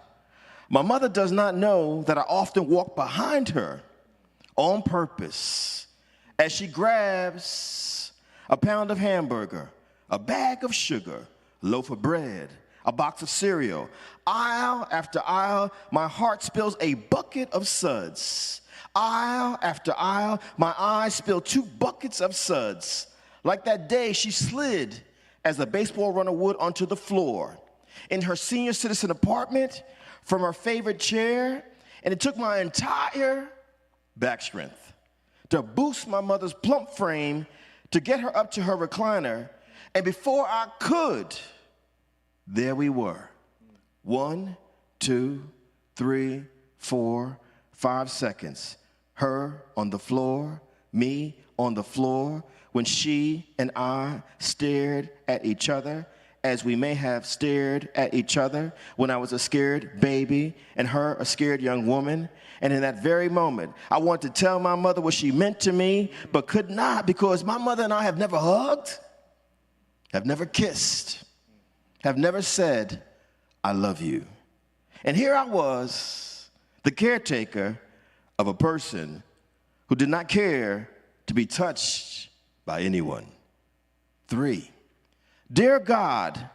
[SPEAKER 1] my mother does not know that I often walk behind her on purpose as she grabs a pound of hamburger, a bag of sugar, a loaf of bread, a box of cereal. Aisle after aisle, my heart spills a bucket of suds. Aisle after aisle, my eyes spill 2 buckets of suds. Like that day she slid as a baseball runner would onto the floor in her senior citizen apartment from her favorite chair, and it took my entire back strength to boost my mother's plump frame to get her up to her recliner, and before I could, there we were. 1, 2, 3, 4, 5 seconds. Her on the floor, me on the floor, when she and I stared at each other as we may have stared at each other when I was a scared baby and her a scared young woman. And in that very moment, I wanted to tell my mother what she meant to me, but could not, because my mother and I have never hugged, have never kissed, have never said, I love you. And here I was, the caretaker of a person who did not care to be touched by anyone. 3, dear God,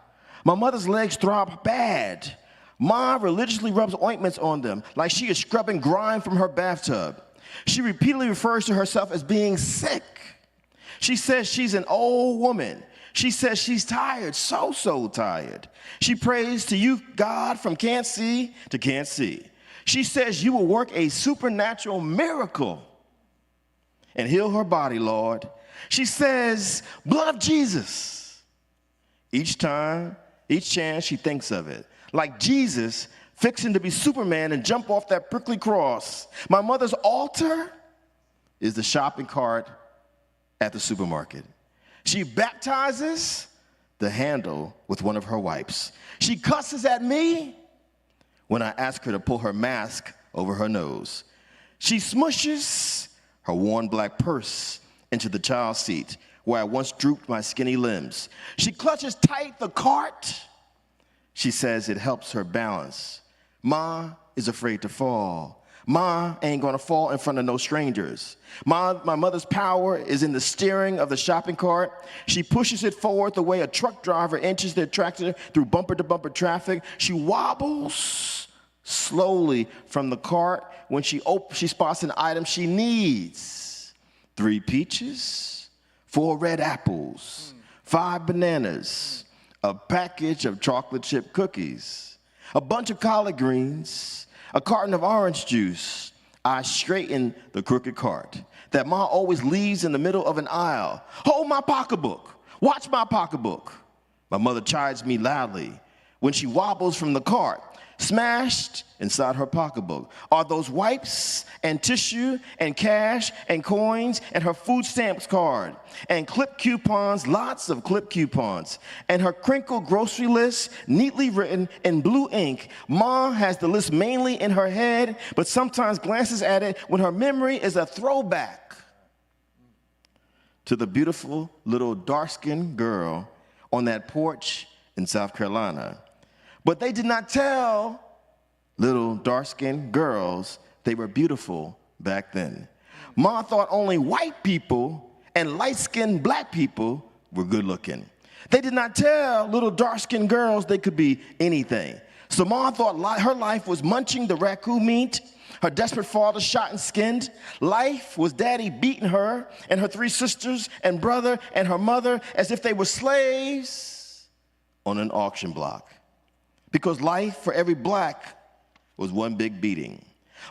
[SPEAKER 1] my mother's legs throb bad. Ma religiously rubs ointments on them like she is scrubbing grime from her bathtub. She repeatedly refers to herself as being sick. She says she's an old woman. She says she's tired, so tired. She prays to you, God, from can't see to can't see. She says you will work a supernatural miracle and heal her body, Lord. She says, blood of Jesus. Each chance she thinks of it. Like Jesus fixing to be Superman and jump off that prickly cross. My mother's altar is the shopping cart at the supermarket. She baptizes the handle with one of her wipes. She cusses at me when I ask her to pull her mask over her nose. She smushes her worn black purse into the child seat where I once drooped my skinny limbs. She clutches tight the cart. She says it helps her balance. Ma is afraid to fall. Ma ain't gonna fall in front of no strangers. My mother's power is in the steering of the shopping cart. She pushes it forward the way a truck driver inches their tractor through bumper-to-bumper traffic. She wobbles slowly from the cart when she spots an item she needs. 3 peaches, 4 red apples, 5 bananas, a package of chocolate chip cookies, a bunch of collard greens, a carton of orange juice. I straighten the crooked cart that Ma always leaves in the middle of an aisle. Hold my pocketbook. Watch my pocketbook. My mother chides me loudly when she wobbles from the cart. Smashed inside her pocketbook are those wipes and tissue and cash and coins and her food stamps card and clip coupons, lots of clip coupons, and her crinkled grocery list neatly written in blue ink. Ma has the list mainly in her head, but sometimes glances at it when her memory is a throwback to the beautiful little dark-skinned girl on that porch in South Carolina. But they did not tell little dark-skinned girls they were beautiful back then. Ma thought only white people and light-skinned black people were good-looking. They did not tell little dark-skinned girls they could be anything. So Ma thought her life was munching the raccoon meat, her desperate father shot and skinned. Life was daddy beating her and her 3 sisters and brother and her mother as if they were slaves on an auction block. Because life for every black was one big beating.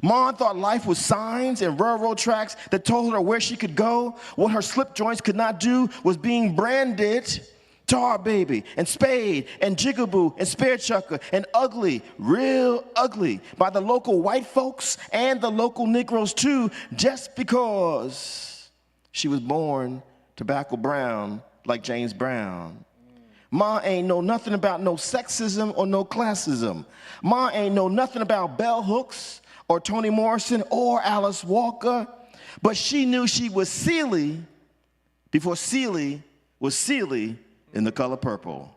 [SPEAKER 1] Ma thought life was signs and railroad tracks that told her where she could go. What her slip joints could not do was being branded Tar Baby and Spade and Jigaboo and Spare Chucker and Ugly, real ugly, by the local white folks and the local Negroes too, just because she was born tobacco brown like James Brown. Ma ain't know nothing about no sexism or no classism. Ma ain't know nothing about bell hooks or Toni Morrison or Alice Walker, but she knew she was Celie before Celie was Celie in The Color Purple.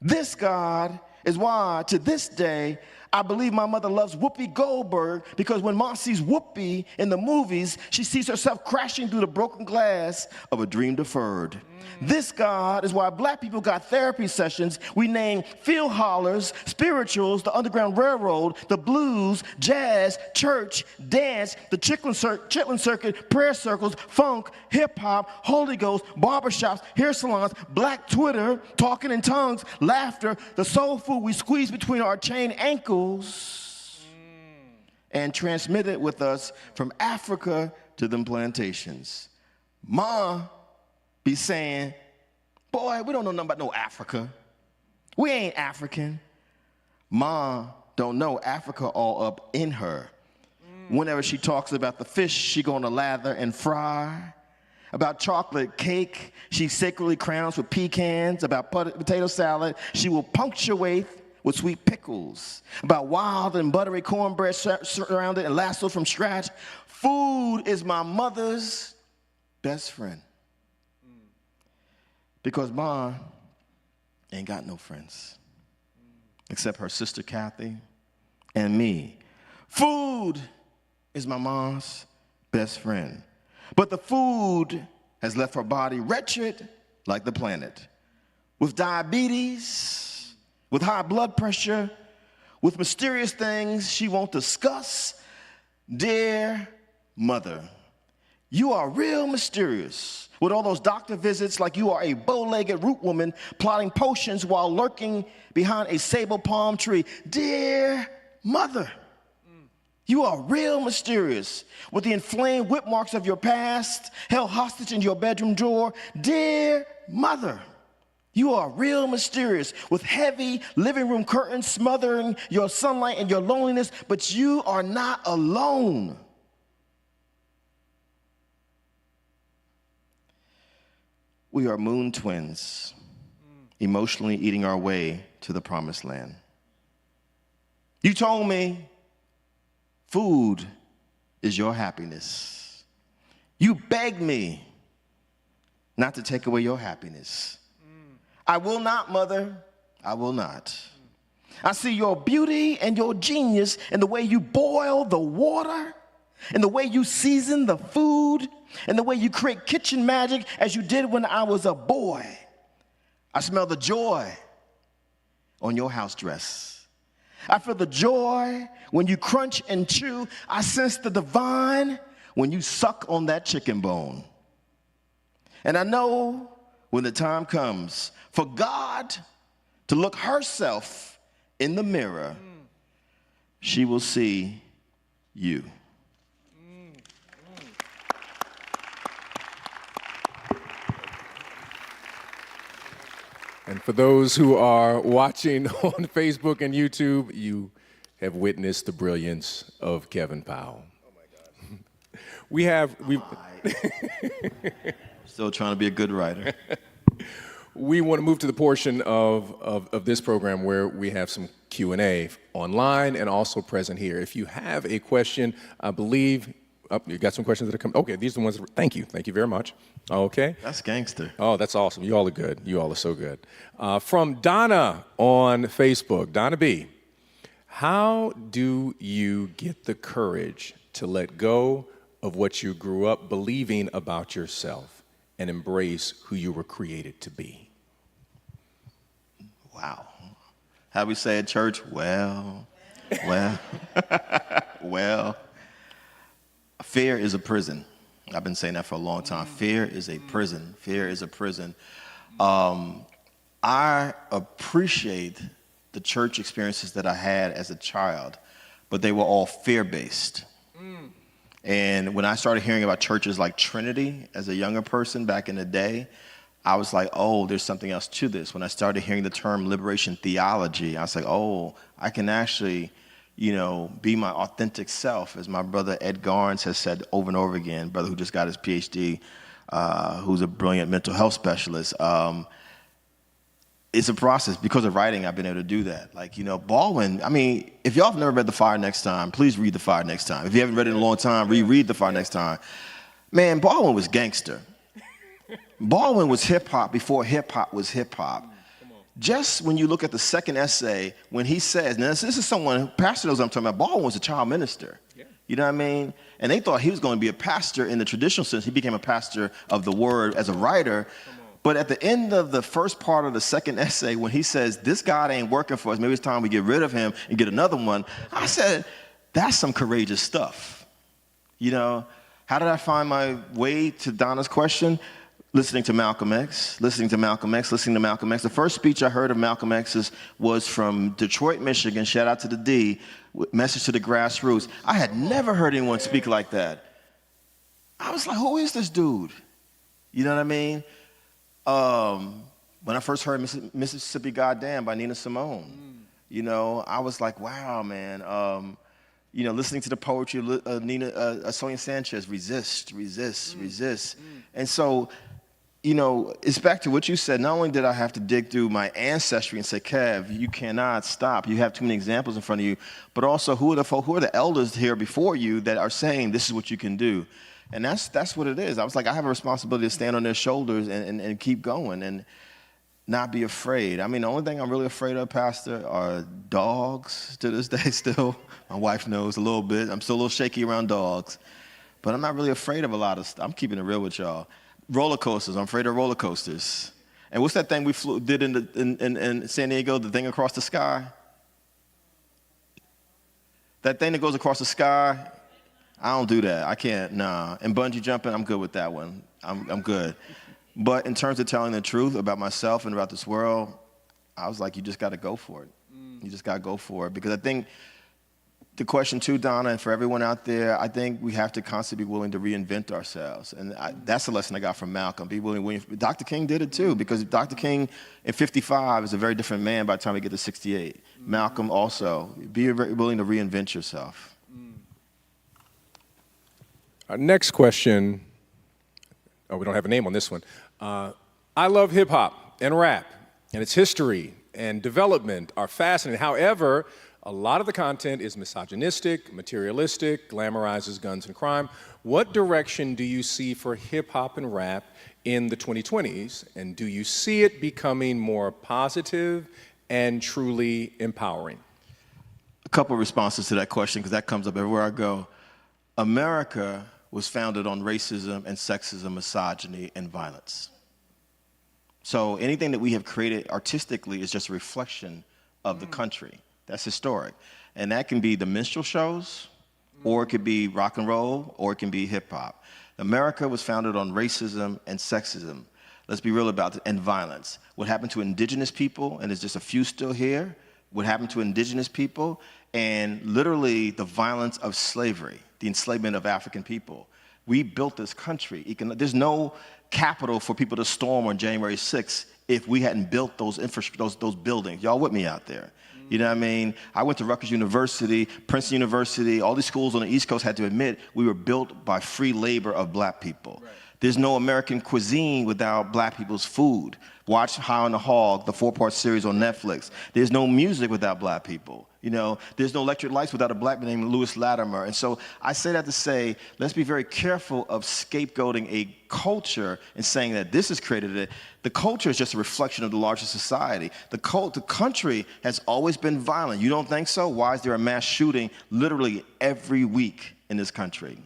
[SPEAKER 1] This, God, is why to this day I believe my mother loves Whoopi Goldberg, because when Ma sees Whoopi in the movies, she sees herself crashing through the broken glass of a dream deferred. This, God, is why black people got therapy sessions we name field hollers, spirituals, the Underground Railroad, the blues, jazz, church, dance, the chitlin circuit, prayer circles, funk, hip-hop, Holy Ghost, barbershops, hair salons, black Twitter, talking in tongues, laughter, the soul food we squeeze between our chained ankles, and transmit it with us from Africa to them plantations. Ma be saying, boy, we don't know nothing about no Africa. We ain't African. Ma don't know Africa all up in her. Whenever she talks about the fish she gonna lather and fry, about chocolate cake she sacredly crowns with pecans, about potato salad she will punctuate with sweet pickles, about wild and buttery cornbread surrounded and lassoed from scratch. Food is my mother's best friend. Because Ma ain't got no friends except her sister Kathy and me. Food is my mom's best friend. But the food has left her body wretched like the planet, with diabetes, with high blood pressure, with mysterious things she won't discuss. Dear mother, you are real mysterious, with all those doctor visits like you are a bow-legged root woman plotting potions while lurking behind a sable palm tree. Dear mother, You are real mysterious, with the inflamed whip marks of your past held hostage in your bedroom drawer. Dear mother, you are real mysterious, with heavy living room curtains smothering your sunlight and your loneliness, but you are not alone. We are moon twins, emotionally eating our way to the promised land. You told me food is your happiness. You begged me not to take away your happiness. I will not, mother. I will not. I see your beauty and your genius in the way you boil the water, in the way you season the food, and the way you create kitchen magic as you did when I was a boy. I smell the joy on your house dress. I feel the joy when you crunch and chew. I sense the divine when you suck on that chicken bone. And I know when the time comes for God to look herself in the mirror, she will see you.
[SPEAKER 2] And for those who are watching on Facebook and YouTube, you have witnessed the brilliance of Kevin Powell. Oh my God.
[SPEAKER 1] Still trying to be a good writer.
[SPEAKER 2] We want to move to the portion of this program where we have some Q&A online and also present here. If you have a question, I believe, you got some questions that are coming. Okay, these are the ones, thank you very much. Okay.
[SPEAKER 1] That's gangster.
[SPEAKER 2] Oh, that's awesome. You all are good. You all are so good. From Donna on Facebook, Donna B., how do you get the courage to let go of what you grew up believing about yourself and embrace who you were created to be?
[SPEAKER 1] Wow. How we say at church? Well. Fear is a prison. I've been saying that for a long time. Fear is a prison. Fear is a prison. I appreciate the church experiences that I had as a child, but they were all fear-based. And when I started hearing about churches like Trinity as a younger person back in the day, I was like, oh, there's something else to this. When I started hearing the term liberation theology, I was like, oh, I can actually, be my authentic self, as my brother Ed Garnes has said over and over again, brother who just got his PhD, who's a brilliant mental health specialist. It's a process. Because of writing, I've been able to do that. Like, Baldwin, if y'all have never read The Fire Next Time, please read The Fire Next Time. If you haven't read it in a long time, reread The Fire Next Time. Man, Baldwin was gangster. Baldwin was hip-hop before hip-hop was hip-hop. Just when you look at the second essay, when he says, now this is someone, Pastor knows what I'm talking about, Baldwin was a child minister. Yeah. You know what I mean? And they thought he was going to be a pastor in the traditional sense. He became a pastor of the word as a writer. But at the end of the first part of the second essay, when he says, this God ain't working for us, maybe it's time we get rid of him and get another one, I said, that's some courageous stuff. How did I find my way to Donna's question? Listening to Malcolm X. The first speech I heard of Malcolm X's was from Detroit, Michigan. Shout out to the D. Message to the grassroots. I had never heard anyone speak like that. I was like, who is this dude? You know what I mean? When I first heard Mississippi Goddamn by Nina Simone, I was like, wow, man. Listening to the poetry of Sonia Sanchez, resist. And so, it's back to what you said. Not only did I have to dig through my ancestry and say, Kev, you cannot stop. You have too many examples in front of you. But also, who are the elders here before you that are saying this is what you can do? And that's what it is. I was like, I have a responsibility to stand on their shoulders and keep going and not be afraid. The only thing I'm really afraid of, Pastor, are dogs to this day still. My wife knows a little bit. I'm still a little shaky around dogs. But I'm not really afraid of a lot of stuff. I'm keeping it real with y'all. Roller coasters. I'm afraid of roller coasters. And what's that thing we did in San Diego, the thing across the sky? That thing that goes across the sky, I don't do that. I can't, nah. And bungee jumping, I'm good with that one. I'm good. But in terms of telling the truth about myself and about this world, I was like, you just got to go for it. You just got to go for it. Because I think the question too, Donna, and for everyone out there, I think we have to constantly be willing to reinvent ourselves. And that's the lesson I got from Malcolm. Be willing. Dr. King did it too, because Dr. King at 55 is a very different man by the time we get to 68. Malcolm also. Be willing to reinvent yourself.
[SPEAKER 3] Our next question, we don't have a name on this one. I love hip hop and rap, and its history and development are fascinating. However, a lot of the content is misogynistic, materialistic, glamorizes guns and crime. What direction do you see for hip hop and rap in the 2020s? And do you see it becoming more positive and truly empowering?
[SPEAKER 1] A couple of responses to that question, because that comes up everywhere I go. America was founded on racism and sexism, misogyny, and violence. So anything that we have created artistically is just a reflection of the country. That's historic. And that can be the minstrel shows, or it could be rock and roll, or it can be hip hop. America was founded on racism and sexism. Let's be real about it, and violence. What happened to indigenous people, and there's just a few still here, what happened to indigenous people, and literally the violence of slavery, the enslavement of African people. We built this country. There's no capital for people to storm on January 6th if we hadn't built those buildings. Y'all with me out there? You know what I mean? I went to Rutgers University, Princeton University, all these schools on the East Coast had to admit we were built by free labor of black people. Right. There's no American cuisine without black people's food. Watch High on the Hog, the 4-part series on Netflix. There's no music without black people. You know, there's no electric lights without a black man named Lewis Latimer. And so I say that to say, let's be very careful of scapegoating a culture and saying that this has created it. The culture is just a reflection of the larger society. The country has always been violent. You don't think so? Why is there a mass shooting literally every week in this country?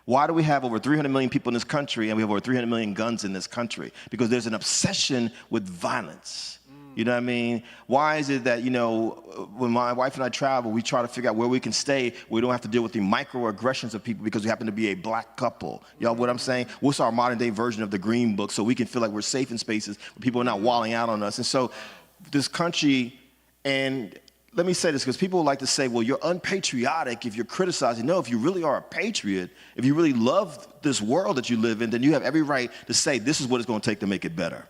[SPEAKER 1] Why do we have over 300 million people in this country and we have over 300 million guns in this country? Because there's an obsession with violence. You know what I mean? Why is it that, you know, when my wife and I travel, we try to figure out where we can stay. We don't have to deal with the microaggressions of people because we happen to be a black couple. Y'all, what I'm saying? What's our modern day version of the Green Book so we can feel like we're safe in spaces where people are not walling out on us? And so this country, and let me say this because people like to say, well, you're unpatriotic if you're criticizing. No, if you really are a patriot, if you really love this world that you live in, then you have every right to say this is what it's going to take to make it better.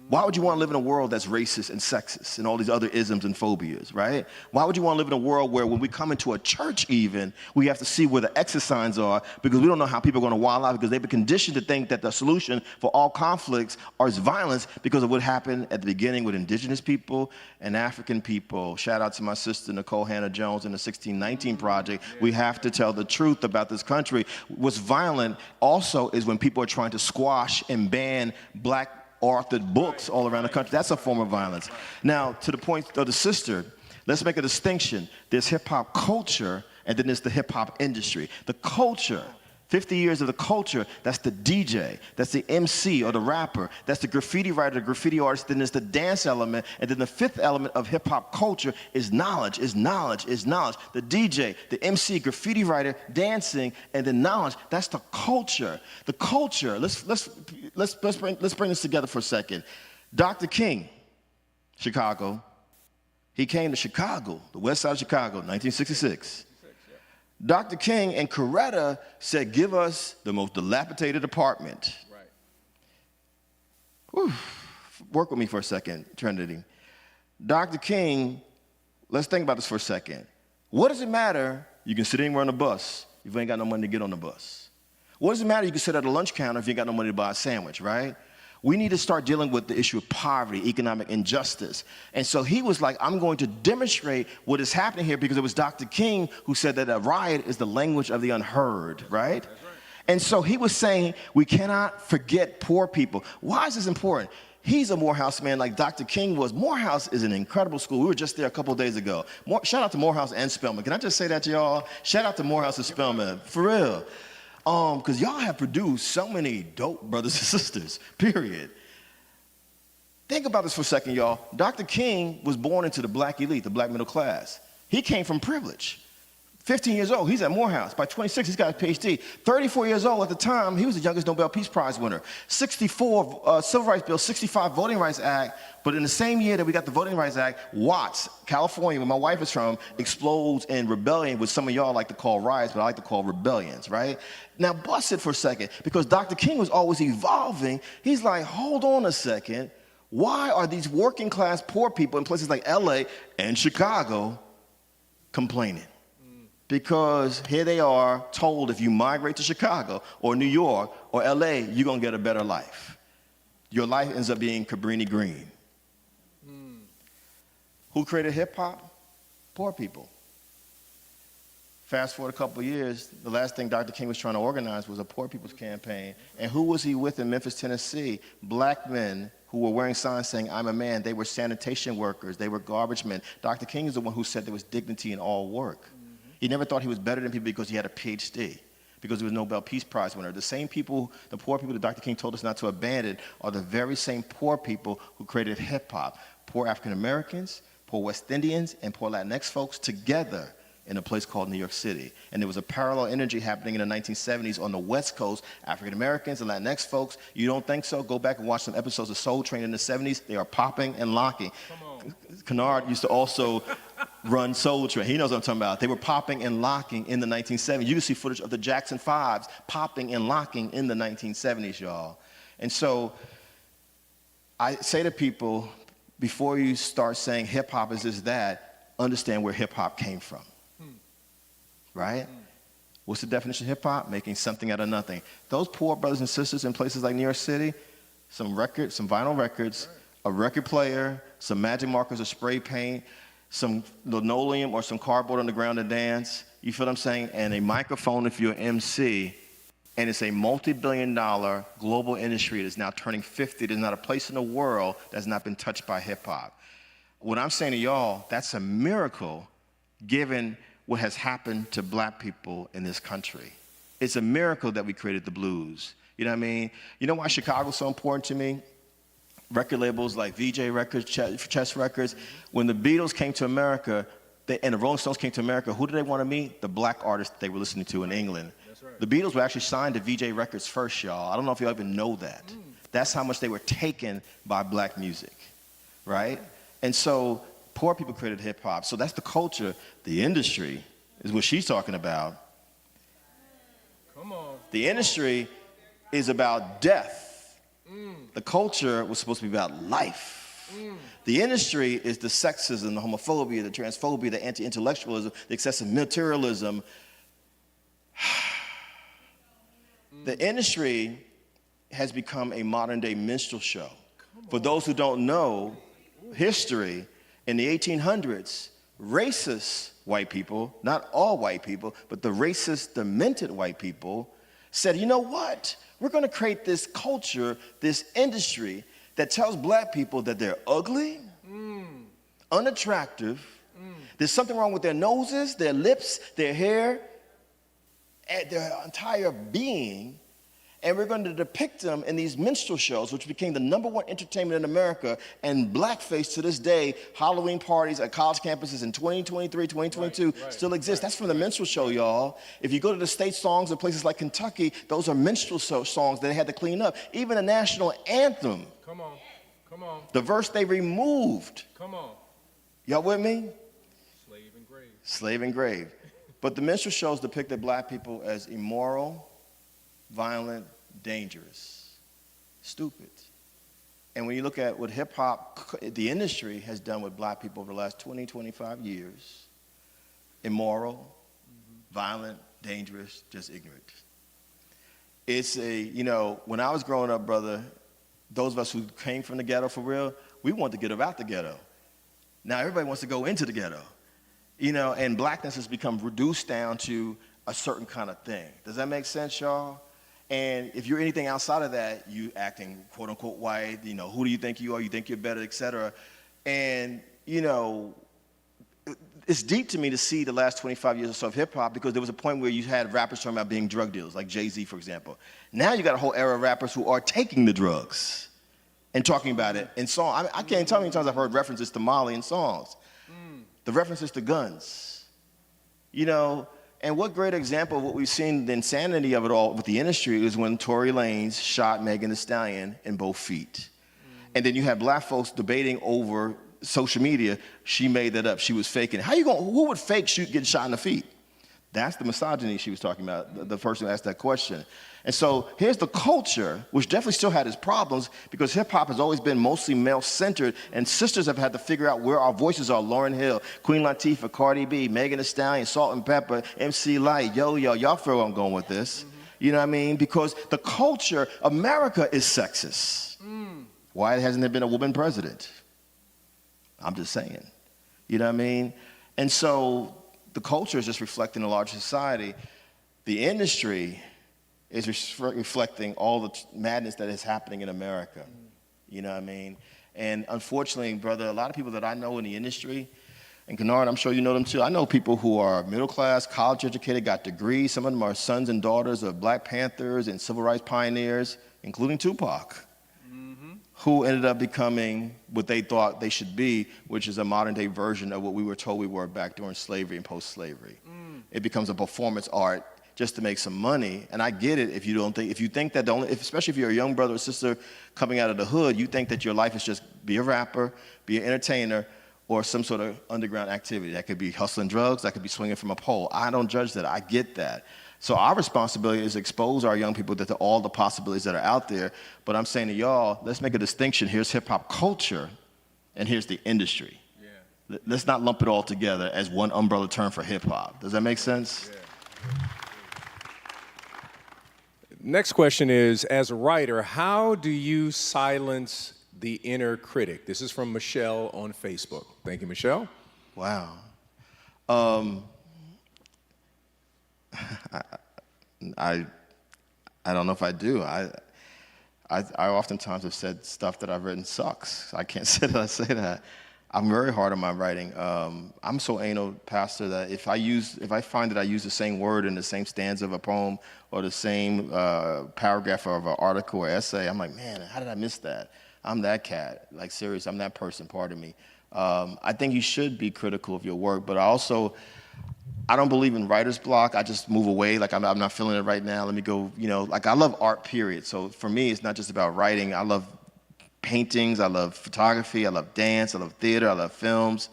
[SPEAKER 1] Why would you want to live in a world that's racist and sexist and all these other isms and phobias, right? Why would you want to live in a world where when we come into a church even, we have to see where the exit signs are because we don't know how people are going to wild out because they've been conditioned to think that the solution for all conflicts is violence because of what happened at the beginning with indigenous people and African people. Shout out to my sister, Nicole Hannah-Jones, in the 1619 Project. We have to tell the truth about this country. What's violent also is when people are trying to squash and ban black authored books all around the country. That's a form of violence. Now, to the point of the sister, let's make a distinction. There's hip-hop culture, and then there's the hip-hop industry. The culture, 50 years of the culture, that's the DJ, that's the MC or the rapper, that's the graffiti writer, the graffiti artist, then there's the dance element, and then the fifth element of hip-hop culture is knowledge, is knowledge, is knowledge. The DJ, the MC, graffiti writer, dancing, and then knowledge, that's the culture. The culture, let's bring this together for a second. Dr. King, Chicago, he came to Chicago, the west side of Chicago, 1966. Dr. King and Coretta said, give us the most dilapidated apartment. Right. Whew. Work with me for a second, Trinity. Dr. King, let's think about this for a second. What does it matter? You can sit anywhere on the bus if you ain't got no money to get on the bus. What does it matter? You can sit at a lunch counter if you ain't got no money to buy a sandwich, right? We need to start dealing with the issue of poverty, economic injustice. And so he was like, I'm going to demonstrate what is happening here because it was Dr. King who said that a riot is the language of the unheard, right? That's right. And so he was saying we cannot forget poor people. Why is this important? He's a Morehouse man like Dr. King was. Morehouse is an incredible school. We were just there a couple of days ago. Shout out to Morehouse and Spelman. Can I just say that to y'all? Shout out to Morehouse and Spelman, for real. Because y'all have produced so many dope brothers and sisters, period. Think about this for a second, y'all. Dr. King was born into the black elite, the black middle class. He came from privilege. 15 years old, he's at Morehouse. By 26, he's got a PhD. 34 years old at the time, he was the youngest Nobel Peace Prize winner. 64 Civil Rights Bill, 65 Voting Rights Act. But in the same year that we got the Voting Rights Act, Watts, California, where my wife is from, explodes in rebellion, which some of y'all like to call riots, but I like to call rebellions, right? Now, bust it for a second, because Dr. King was always evolving. He's like, hold on a second. Why are these working class poor people in places like LA and Chicago complaining? Because here they are told if you migrate to Chicago or New York or LA, you're going to get a better life. Your life ends up being Cabrini Green. Who created hip hop? Poor people. Fast forward a couple of years, the last thing Dr. King was trying to organize was a poor people's campaign. And who was he with in Memphis, Tennessee? Black men who were wearing signs saying, I'm a man. They were sanitation workers. They were garbage men. Dr. King is the one who said there was dignity in all work. He never thought he was better than people because he had a PhD, because he was a Nobel Peace Prize winner. The same people, the poor people that Dr. King told us not to abandon, are the very same poor people who created hip-hop. Poor African Americans, poor West Indians, and poor Latinx folks together in a place called New York City. And there was a parallel energy happening in the 1970s on the West Coast. African Americans and Latinx folks, you don't think so? Go back and watch some episodes of Soul Train in the 70s. They are popping and locking. Kennard used to also run Soul Train. He knows what I'm talking about. They were popping and locking in the 1970s. You can see footage of the Jackson 5s popping and locking in the 1970s, y'all. And so I say to people, before you start saying hip-hop is this, that, understand where hip-hop came from. Right? What's the definition of hip-hop? Making something out of nothing. Those poor brothers and sisters in places like New York City, some records, some vinyl records, a record player, some magic markers or spray paint, some linoleum or some cardboard on the ground to dance, you feel what I'm saying? And a microphone if you're an MC, and it's a multi-billion-dollar global industry that's now turning 50. There's not a place in the world that's not been touched by hip-hop. What I'm saying to y'all, that's a miracle given what has happened to black people in this country. It's a miracle that we created the blues. You know what I mean? You know why Chicago's so important to me? Record labels like VJ Records, Chess Records. When the Beatles came to America, and the Rolling Stones came to America, who did they want to meet? The black artists they were listening to in England. That's right. The Beatles were actually signed to VJ Records first, y'all. I don't know if y'all even know that. That's how much they were taken by black music, right? And so poor people created hip hop. So that's the culture. The industry is what she's talking about.
[SPEAKER 3] Come on.
[SPEAKER 1] The industry is about death. The culture was supposed to be about life. The industry is the sexism, the homophobia, the transphobia, the anti-intellectualism, the excessive materialism. The industry has become a modern-day minstrel show. For those who don't know history, in the 1800s, racist white people, not all white people, but the racist, demented white people, said, you know what? We're going to create this culture, this industry that tells black people that they're ugly, unattractive, there's something wrong with their noses, their lips, their hair, and their entire being. And we're going to depict them in these minstrel shows, which became the #1 entertainment in America, and blackface to this day, Halloween parties at college campuses in 2023, 2022 still exist. That's from the minstrel show, y'all. If you go to the state songs of places like Kentucky, those are minstrel songs that they had to clean up. Even the national anthem,
[SPEAKER 3] Come on. Come on.
[SPEAKER 1] the verse they removed.
[SPEAKER 3] Come on.
[SPEAKER 1] Y'all with me?
[SPEAKER 3] Slave and grave.
[SPEAKER 1] Slave and grave. But the minstrel shows depicted black people as immoral, violent, dangerous, stupid. And when you look at what hip-hop, the industry has done with black people over the last 20, 25 years, immoral, violent, dangerous, just ignorant. It's when I was growing up, brother, those of us who came from the ghetto for real, we wanted to get out the ghetto. Now everybody wants to go into the ghetto, and blackness has become reduced down to a certain kind of thing. Does that make sense, y'all? And if you're anything outside of that, you acting quote unquote white, who do you think you are? You think you're better, et cetera. And, it's deep to me to see the last 25 years or so of hip hop, because there was a point where you had rappers talking about being drug dealers, like Jay-Z, for example. Now you got a whole era of rappers who are taking the drugs and talking about it in songs. I can't tell you how many times I've heard references to Molly in songs. The references to guns. And what great example of what we've seen, the insanity of it all with the industry, is when Tory Lanez shot Megan Thee Stallion in both feet. And then you have black folks debating over social media. She made that up. She was faking it. Who would fake getting shot in the feet? That's the misogyny she was talking about, the person who asked that question. And so here's the culture, which definitely still had its problems, because hip-hop has always been mostly male-centered, and sisters have had to figure out where our voices are. Lauryn Hill, Queen Latifah, Cardi B, Megan Thee Stallion, Salt and Pepper, MC Lyte, Yo-Yo. Y'all feel where I'm going with this. You know what I mean? Because the culture, America is sexist. Why hasn't there been a woman president? I'm just saying. You know what I mean? And so the culture is just reflecting a larger society. The industry is reflecting all the madness that is happening in America. You know what I mean? And unfortunately, brother, a lot of people that I know in the industry, and Kennard, I'm sure you know them too. I know people who are middle class, college educated, got degrees. Some of them are sons and daughters of Black Panthers and civil rights pioneers, including Tupac, who ended up becoming what they thought they should be, which is a modern day version of what we were told we were back during slavery and post-slavery. It becomes a performance art just to make some money. And I get it if you think that especially if you're a young brother or sister coming out of the hood, you think that your life is just be a rapper, be an entertainer, or some sort of underground activity. That could be hustling drugs, that could be swinging from a pole. I don't judge that, I get that. So our responsibility is to expose our young people to all the possibilities that are out there. But I'm saying to y'all, let's make a distinction. Here's hip hop culture, and here's the industry. Yeah. Let's not lump it all together as one umbrella term for hip hop. Does that make sense?
[SPEAKER 3] Yeah. Next question is, as a writer, how do you silence the inner critic? This is from Michelle on Facebook. Thank you, Michelle.
[SPEAKER 1] Wow. I don't know if I do. I oftentimes have said stuff that I've written sucks. I can't say that I say that. I'm very hard on my writing. I'm so anal, Pastor, that if I find that I use the same word in the same stanza of a poem or the same paragraph of an article or essay, I'm like, man, how did I miss that? I'm that cat. Like, serious, I'm that person, pardon me. I think you should be critical of your work, but I don't believe in writer's block. I just move away, like I'm not feeling it right now. Let me go, like I love art, period. So for me, it's not just about writing. I love paintings, I love photography, I love dance, I love theater, I love films.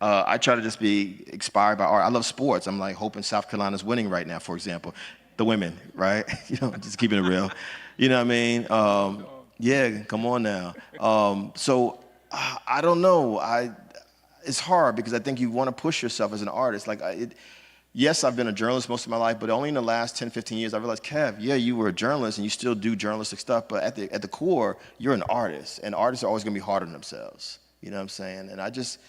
[SPEAKER 1] I try to just be inspired by art. I love sports. I'm like hoping South Carolina's winning right now, for example. The women, right? Just keeping it real. You know what I mean? Yeah, come on now. So I don't know. It's hard because I think you want to push yourself as an artist. Yes, I've been a journalist most of my life, but only in the last 10, 15 years, I realized, Kev, yeah, you were a journalist and you still do journalistic stuff, but at the core, you're an artist, and artists are always going to be hard on themselves. You know what I'm saying? And I just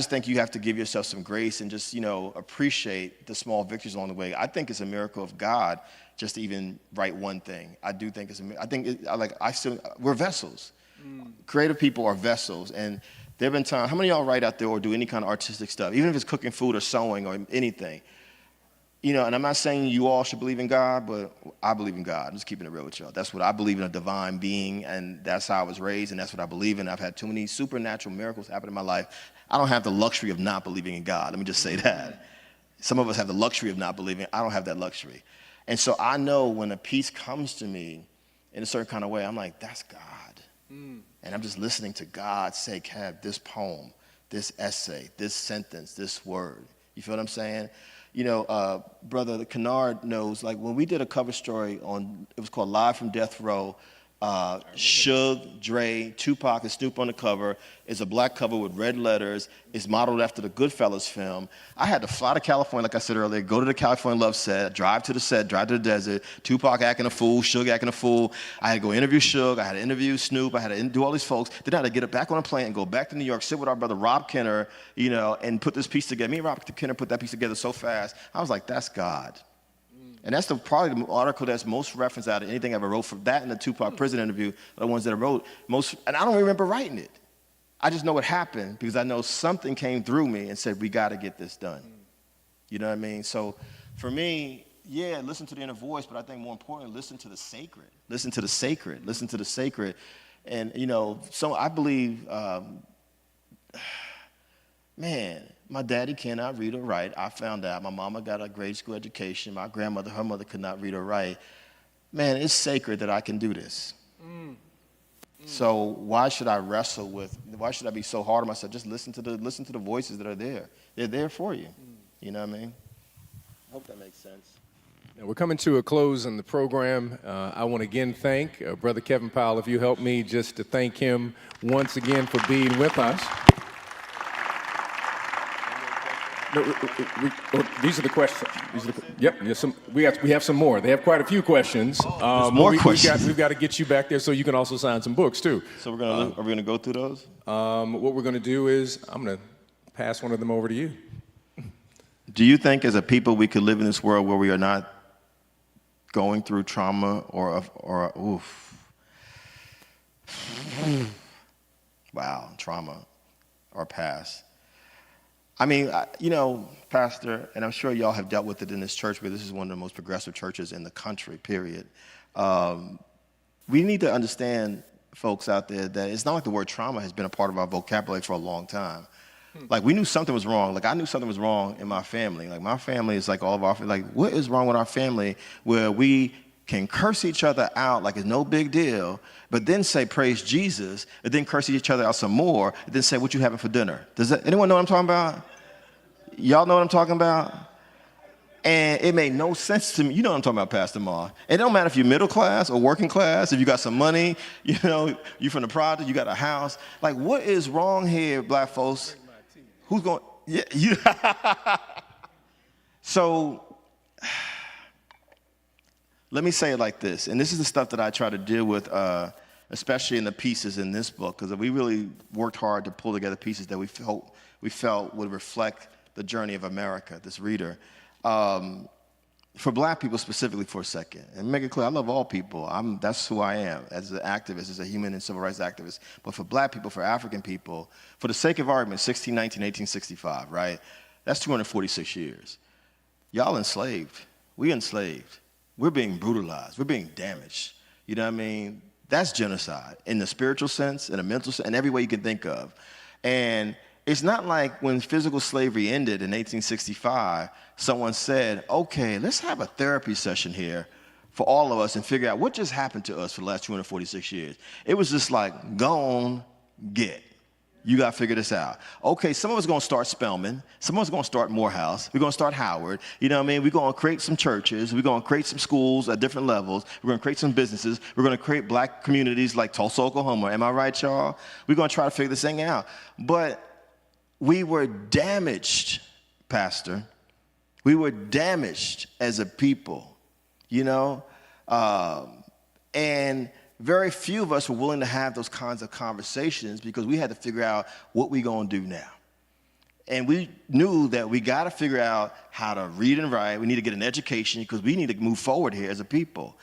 [SPEAKER 1] think you have to give yourself some grace and just, appreciate the small victories along the way. I think it's a miracle of God just to even write one thing. I do think we're vessels. Creative people are vessels, and there have been times, how many of y'all write out there or do any kind of artistic stuff, even if it's cooking food or sewing or anything? And I'm not saying you all should believe in God, but I believe in God. I'm just keeping it real with y'all. That's what I believe in, a divine being, and that's how I was raised, and that's what I believe in. I've had too many supernatural miracles happen in my life. I don't have the luxury of not believing in God. Let me just say that. Some of us have the luxury of not believing. I don't have that luxury. And so I know when a piece comes to me in a certain kind of way, I'm like, that's God. And I'm just listening to God say, Kev, this poem, this essay, this sentence, this word. You feel what I'm saying? Brother Kennard knows, like when we did a cover story it was called Live from Death Row, Suge, Dre, Tupac, and Snoop on the cover. It's a black cover with red letters. It's modeled after the Goodfellas film. I had to fly to California, like I said earlier, go to the California Love set, drive to the set, drive to the desert, Tupac acting a fool, Suge acting a fool. I had to go interview Suge, I had to interview Snoop, I had to do all these folks. Then I had to get back on a plane and go back to New York, sit with our brother Rob Kenner, and put this piece together. Me and Rob Kenner put that piece together so fast. I was like, that's God. And that's probably the article that's most referenced out of anything I ever wrote. For that and the Tupac prison interview are the ones that I wrote most. And I don't remember writing it. I just know what happened because I know something came through me and said, we got to get this done. You know what I mean? So for me, yeah, listen to the inner voice, but I think more importantly, listen to the sacred. Listen to the sacred. Listen to the sacred. And, so I believe, man, My daddy cannot read or write. I found out. My mama got a grade school education. My grandmother, her mother could not read or write. Man, it's sacred that I can do this. So why should I wrestle with, why should I be so hard on myself? Just listen to the voices that are there. They're there for you. You know what I mean? I hope that makes sense.
[SPEAKER 3] Now, we're coming to a close in the program. I want to again thank Brother Kevin Powell. If you help me just to thank him once again for being with us. No, these are the questions. Yep. We have some more. They have quite a few questions.
[SPEAKER 1] More questions.
[SPEAKER 3] We've got to get you back there so you can also sign some books too.
[SPEAKER 1] So are we gonna go through those?
[SPEAKER 3] What we're going to do is I'm going to pass one of them over to you.
[SPEAKER 1] Do you think as a people we could live in this world where we are not going through trauma or trauma or past? I mean, Pastor, and I'm sure y'all have dealt with it in this church, but this is one of the most progressive churches in the country, period. We need to understand, folks out there, that it's not like the word trauma has been a part of our vocabulary for a long time. Like, we knew something was wrong. Like, I knew something was wrong in my family. Like, my family is like all of our, like, what is wrong with our family where we can curse each other out like it's no big deal, but then say, praise Jesus, and then curse each other out some more, and then say, what you having for dinner? Anyone know what I'm talking about? Y'all know what I'm talking about? And it made no sense to me. You know what I'm talking about, Pastor Ma. It don't matter if you're middle class or working class, if you got some money, you from the project, you got a house. Like, what is wrong here, black folks? Who's going, So, let me say it like this, and this is the stuff that I try to deal with, especially in the pieces in this book, because we really worked hard to pull together pieces that we felt would reflect the journey of America, this reader. For black people specifically for a second, and make it clear, I love all people. That's who I am as an activist, as a human and civil rights activist. But for black people, for African people, for the sake of argument, 1619, 1865, right? That's 246 years. Y'all enslaved. We enslaved. We're being brutalized. We're being damaged. You know what I mean? That's genocide in the spiritual sense, in a mental sense, in every way you can think of. And it's not like when physical slavery ended in 1865, someone said, okay, let's have a therapy session here for all of us and figure out what just happened to us for the last 246 years. It was just like, go on, get. You got to figure this out. Okay, some of us are going to start Spelman. Some of us are going to start Morehouse. We're going to start Howard. You know what I mean? We're going to create some churches. We're going to create some schools at different levels. We're going to create some businesses. We're going to create black communities like Tulsa, Oklahoma. Am I right, y'all? We're going to try to figure this thing out. But we were damaged, Pastor. We were damaged as a people, and very few of us were willing to have those kinds of conversations because we had to figure out what we're going to do now. And we knew that we got to figure out how to read and write. We need to get an education because we need to move forward here as a people.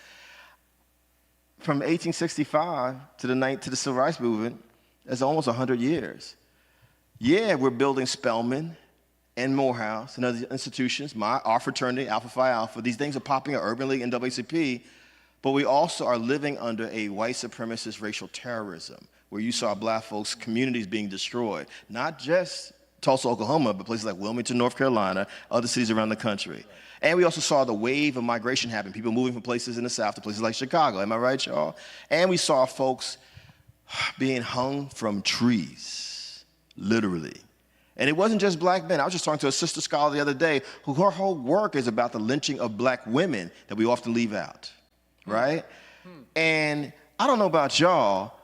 [SPEAKER 1] From 1865 to the Civil Rights Movement, that's almost 100 years. Yeah, we're building Spelman and Morehouse and other institutions, our fraternity, Alpha Phi Alpha. These things are popping up, Urban League, NAACP. But we also are living under a white supremacist racial terrorism where you saw black folks' communities being destroyed. Not just Tulsa, Oklahoma, but places like Wilmington, North Carolina, other cities around the country. And we also saw the wave of migration happen, people moving from places in the South to places like Chicago. Am I right, y'all? And we saw folks being hung from trees, literally. And it wasn't just black men. I was just talking to a sister scholar the other day who her whole work is about the lynching of black women that we often leave out. Right? And I don't know about y'all,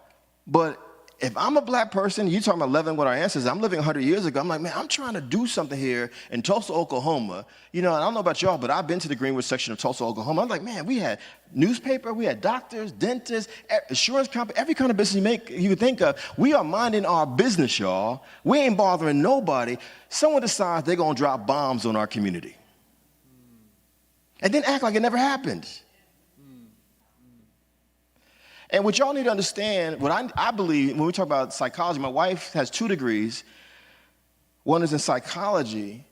[SPEAKER 1] but if I'm a black person, you talking about living with our ancestors, I'm living 100 years ago, I'm like, man, I'm trying to do something here in Tulsa, Oklahoma. And I don't know about y'all, but I've been to the Greenwood section of Tulsa, Oklahoma. I'm like, man, we had newspaper, we had doctors, dentists, insurance company, every kind of business you could think of. We are minding our business, y'all. We ain't bothering nobody. Someone decides they're going to drop bombs on our community. And then act like it never happened. And what y'all need to understand, what I believe, when we talk about psychology, my wife has 2 degrees. One is in psychology.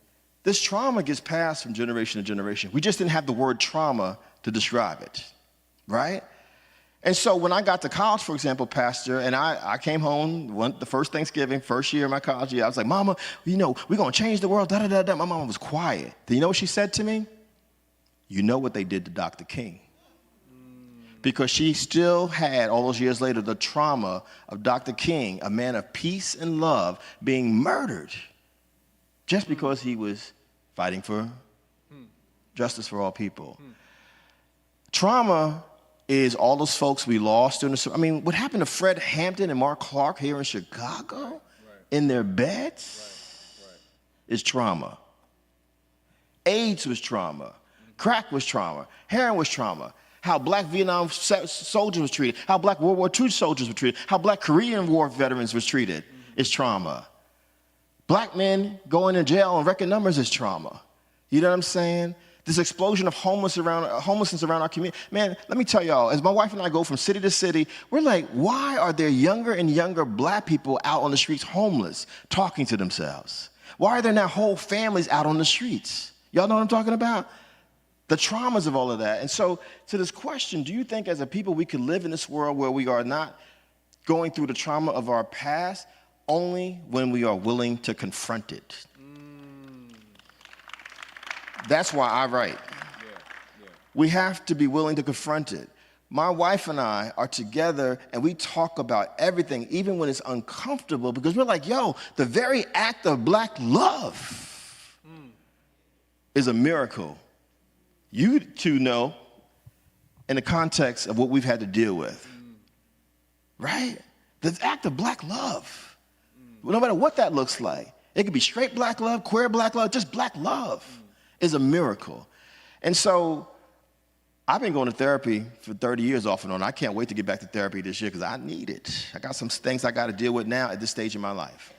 [SPEAKER 1] This trauma gets passed from generation to generation. We just didn't have the word trauma to describe it, right? And so when I got to college, for example, Pastor, and I came home the first Thanksgiving, first year of my college year, I was like, Mama, we're going to change the world, da-da-da-da. My mama was quiet. Do you know what she said to me? You know what they did to Dr. King. Because she still had, all those years later, the trauma of Dr. King, a man of peace and love, being murdered just because he was fighting for justice for all people. Trauma is all those folks we lost during the, I mean, what happened to Fred Hampton and Mark Clark here in Chicago in their beds is trauma. AIDS was trauma. Crack was trauma. Heroin was trauma. How black Vietnam soldiers was treated, how black World War II soldiers were treated, how black Korean War veterans was treated is trauma. Black men going to jail in record numbers is trauma. You know what I'm saying? This explosion of homelessness around our community. Man, let me tell y'all, as my wife and I go from city to city, we're like, why are there younger and younger black people out on the streets homeless, talking to themselves? Why are there now whole families out on the streets? Y'all know what I'm talking about? The traumas of all of that. And so to this question, do you think as a people we could live in this world where we are not going through the trauma of our past only when we are willing to confront it? That's why I write. We have to be willing to confront it. My wife and I are together and we talk about everything, even when it's uncomfortable, because we're like, yo, the very act of black love is a miracle. You two know in the context of what we've had to deal with, right? The act of black love, no matter what that looks like. It could be straight black love, queer black love, just black love is a miracle. And so I've been going to therapy for 30 years off and on. I can't wait to get back to therapy this year because I need it. I got some things I got to deal with now at this stage in my life.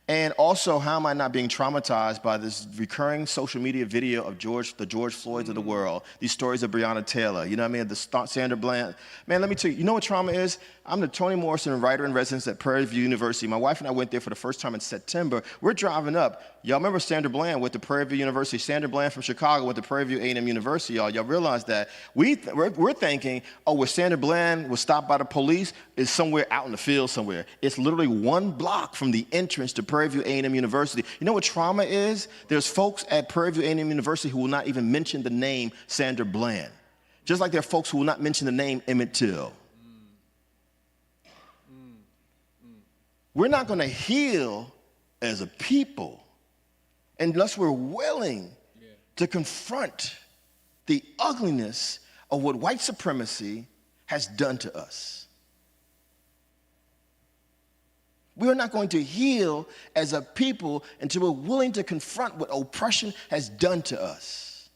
[SPEAKER 1] And also, how am I not being traumatized by this recurring social media video of the George Floyds of the world, these stories of Breonna Taylor, you know what I mean, the Sandra Bland. Man, let me tell you, you know what trauma is? I'm the Toni Morrison writer in residence at Prairie View University. My wife and I went there for the first time in September. We're driving up. Y'all remember Sandra Bland went to Prairie View University. Sandra Bland from Chicago went to Prairie View A&M University, y'all. Y'all realize that? We're thinking, oh, where Sandra Bland was stopped by the police is somewhere out in the field somewhere. It's literally 1 block from the entrance to Prairie View A&M University. You know what trauma is? There's folks at Prairie View A&M University who will not even mention the name Sandra Bland. Just like there are folks who will not mention the name Emmett Till. We're not going to heal as a people unless we're willing to confront the ugliness of what white supremacy has done to us. We are not going to heal as a people until we're willing to confront what oppression has done to us.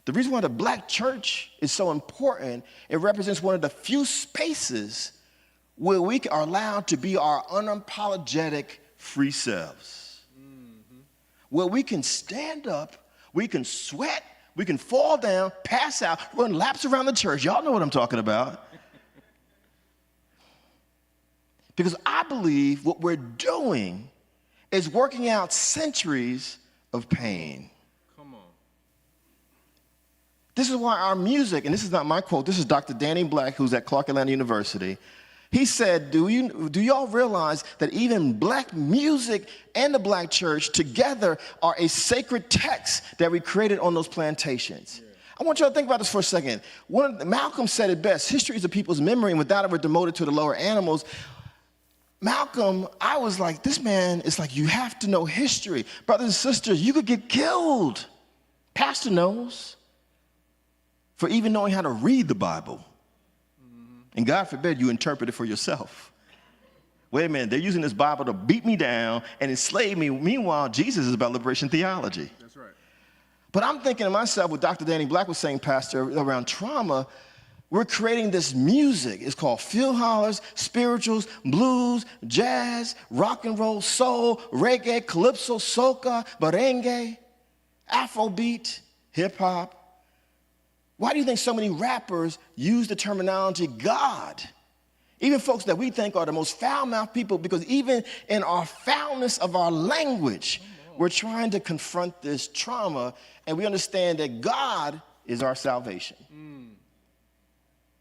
[SPEAKER 1] The reason why the black church is so important, it represents one of the few spaces where we are allowed to be our unapologetic free selves. Where we can stand up, we can sweat, we can fall down, pass out, run laps around the church. Y'all know what I'm talking about. Because I believe what we're doing is working out centuries of pain.
[SPEAKER 3] Come on.
[SPEAKER 1] This is why our music, and this is not my quote, this is Dr. Danny Black, who's at Clark Atlanta University. He said, do y'all realize that even black music and the black church together are a sacred text that we created on those plantations? Yeah. I want y'all to think about this for a second. Malcolm said it best, history is a people's memory, and without it, we're demoted to the lower animals. Malcolm, I was like, this man is like, you have to know history. Brothers and sisters, you could get killed. Pastor knows. For even knowing how to read the Bible. And God forbid you interpret it for yourself. Wait a minute, they're using this Bible to beat me down and enslave me. Meanwhile, Jesus is about liberation theology.
[SPEAKER 3] That's right.
[SPEAKER 1] But I'm thinking to myself, what Dr. Danny Black was saying, Pastor, around trauma, we're creating this music. It's called field hollers, spirituals, blues, jazz, rock and roll, soul, reggae, calypso, soca, merengue, Afrobeat, hip hop. Why do you think so many rappers use the terminology God? Even folks that we think are the most foul-mouthed people, because even in our foulness of our language, we're trying to confront this trauma, and we understand that God is our salvation.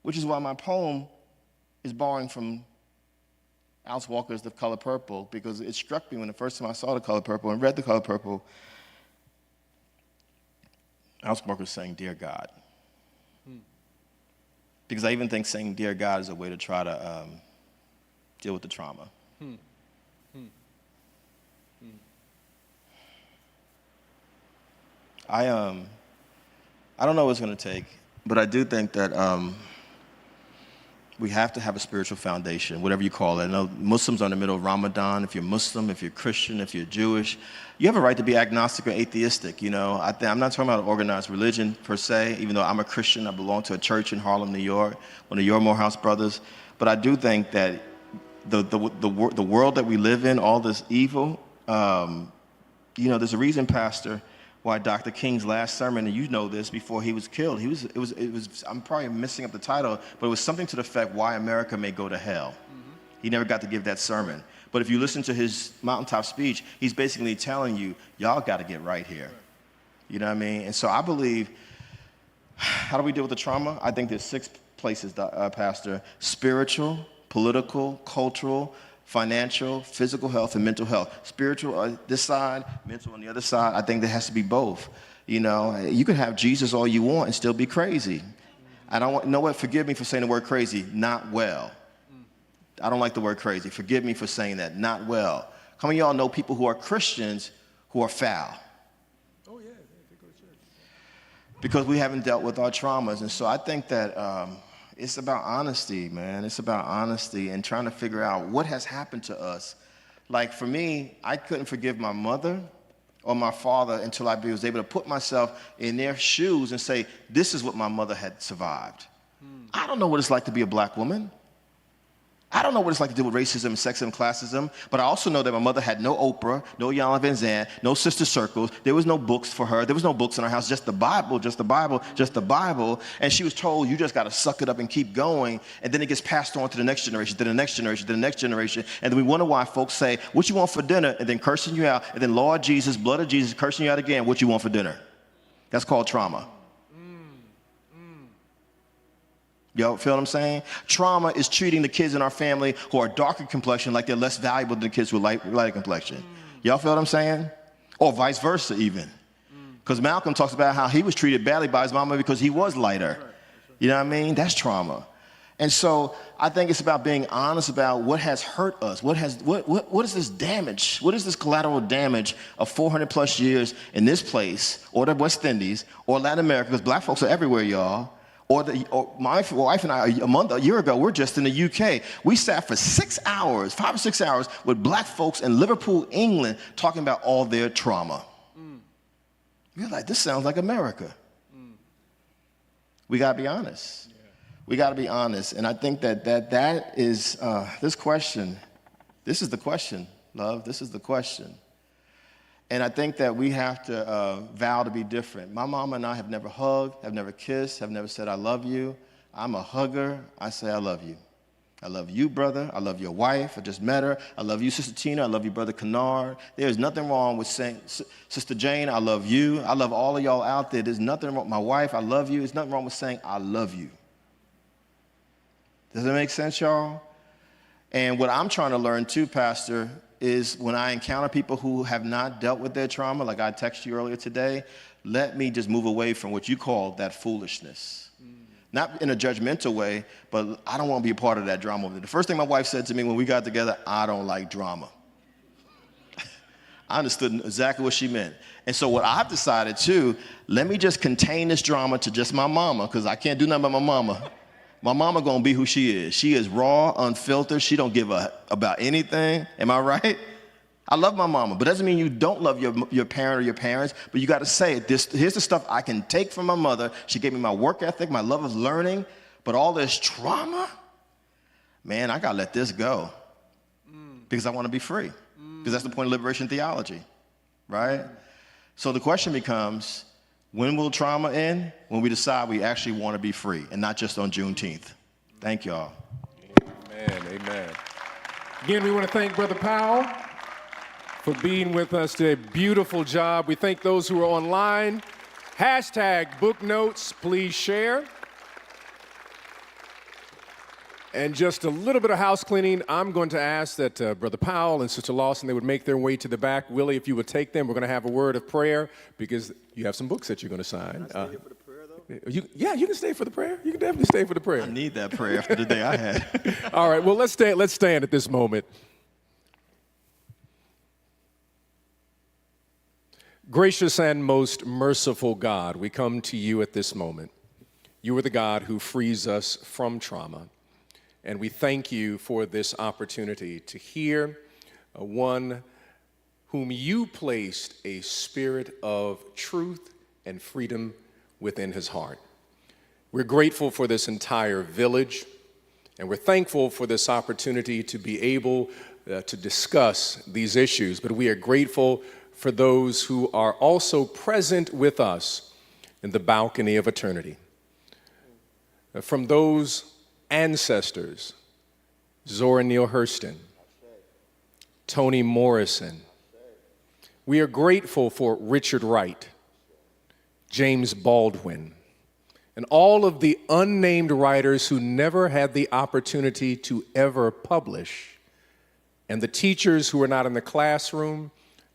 [SPEAKER 1] Which is why my poem is borrowing from Alice Walker's The Color Purple, because it struck me when the first time I saw The Color Purple and read The Color Purple, Alice Walker saying, "Dear God." Because I even think saying "Dear God" is a way to try to deal with the trauma. I don't know what it's going to take, but I do think that we have to have a spiritual foundation, whatever you call it. I know Muslims are in the middle of Ramadan. If you're Muslim, if you're Christian, if you're Jewish, you have a right to be agnostic or atheistic. You know, I'm not talking about organized religion per se, even though I'm a Christian. I belong to a church in Harlem, New York, one of your Morehouse brothers. But I do think that the world that we live in, all this evil, you know, there's a reason, Pastor, why Dr. King's last sermon, and you know this, before he was killed, it was I'm probably messing up the title, but it was something to the effect, "Why America May Go to Hell." He never got to give that sermon. But if you listen to his mountaintop speech, he's basically telling you, y'all got to get right here. You know what I mean? And so I believe, how do we deal with the trauma? I think there's 6 places, Pastor: spiritual, political, cultural, financial, physical health, and mental health. Spiritual on this side, mental on the other side. I think there has to be both. You know, you can have Jesus all you want and still be crazy. I don't want, know what, forgive me for saying the word crazy, not well. I don't like the word crazy. Forgive me for saying that, not well. How many of y'all know people who are Christians who are foul?
[SPEAKER 3] Oh, yeah, they go to church.
[SPEAKER 1] Because we haven't dealt with our traumas. And so I think that it's about honesty, man. It's about honesty and trying to figure out what has happened to us. Like for me, I couldn't forgive my mother or my father until I was able to put myself in their shoes and say, this is what my mother had survived. I don't know what it's like to be a black woman. I don't know what it's like to deal with racism, sexism, classism, but I also know that my mother had no Oprah, no Yana Van Zandt, no Sister Circles. There was no books for her. There was no books in our house, just the Bible, just the Bible, just the Bible. And she was told, you just got to suck it up and keep going. And then it gets passed on to the next generation, to the next generation, to the next generation. And then we wonder why folks say, what you want for dinner? And then cursing you out. And then Lord Jesus, blood of Jesus, cursing you out again. What you want for dinner? That's called trauma. Y'all feel what I'm saying? Trauma is treating the kids in our family who are darker complexion like they're less valuable than the kids with lighter complexion. Y'all feel what I'm saying? Or vice versa even. Because Malcolm talks about how he was treated badly by his mama because he was lighter. You know what I mean? That's trauma. And so I think it's about being honest about what has hurt us. What is this damage? What is this collateral damage of 400 plus years in this place, or the West Indies, or Latin America, because black folks are everywhere, y'all. Or my wife and I, a year ago, we're just in the UK. We sat for 6 hours, 5 or 6 hours, with black folks in Liverpool, England, talking about all their trauma. We're like, this sounds like America. We got to be honest. Yeah. We got to be honest. And I think that is this question. This is the question, love. This is the question. And I think that we have to vow to be different. My mama and I have never hugged, have never kissed, have never said, I love you. I'm a hugger. I say, I love you. I love you, brother. I love your wife. I just met her. I love you, Sister Tina. I love you, Brother Kennard. There's nothing wrong with saying, Sister Jane, I love you. I love all of y'all out there. There's nothing wrong. My wife, I love you. There's nothing wrong with saying, I love you. Does that make sense, y'all? And what I'm trying to learn too, Pastor, is when I encounter people who have not dealt with their trauma, like I texted you earlier today, let me just move away from what you call that foolishness. Not in a judgmental way, but I don't want to be a part of that drama. The first thing my wife said to me when we got together, I don't like drama. I understood exactly what she meant. And so what I've decided too, let me just contain this drama to just my mama, because I can't do nothing about my mama. My mama gonna be who she is. She is raw, unfiltered. She don't give a about anything. Am I right? I love my mama, but doesn't mean you don't love your parent or your parents, but you gotta say, here's the stuff I can take from my mother. She gave me my work ethic, my love of learning, but all this trauma, man, I gotta let this go because I wanna be free, because that's the point of liberation theology, right? So the question becomes, when will trauma end? When we decide we actually want to be free, and not just on Juneteenth. Thank y'all.
[SPEAKER 3] Amen, amen. Again, we want to thank Brother Powell for being with us today. Beautiful job. We thank those who are online. Hashtag book notes, please share. And just a little bit of house cleaning. I'm going to ask that Brother Powell and Sister Lawson, they would make their way to the back. Willie, if you would take them, we're going to have a word of prayer because you have some books that you're going to sign.
[SPEAKER 1] Can I stay here for the prayer, though?
[SPEAKER 3] You can stay for the prayer. You can definitely stay for the prayer.
[SPEAKER 1] I need that prayer after the day I had.
[SPEAKER 3] All right, well, let's stand at this moment. Gracious and most merciful God, we come to you at this moment. You are the God who frees us from trauma. And we thank you for this opportunity to hear one whom you placed a spirit of truth and freedom within his heart. We're grateful for this entire village, and we're thankful for this opportunity to be able to discuss these issues. But we are grateful for those who are also present with us in the balcony of eternity. From those ancestors, Zora Neale Hurston, Toni Morrison. We are grateful for Richard Wright, James Baldwin, and all of the unnamed writers who never had the opportunity to ever publish, and the teachers who are not in the classroom,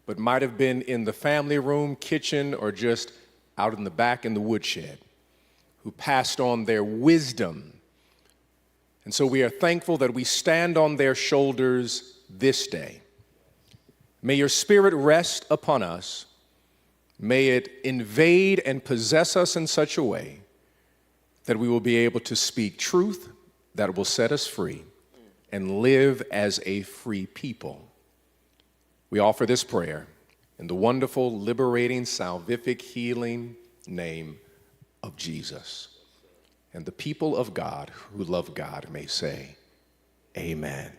[SPEAKER 3] but might have been in the family room, kitchen, or just out in the back in the woodshed, who passed on their wisdom. And so we are thankful that we stand on their shoulders this day. May your spirit rest upon us. May it invade and possess us in such a way that we will be able to speak truth that will set us free and live as a free people. We offer this prayer in the wonderful, liberating, salvific, healing name of Jesus. And the people of God who love God may say, amen.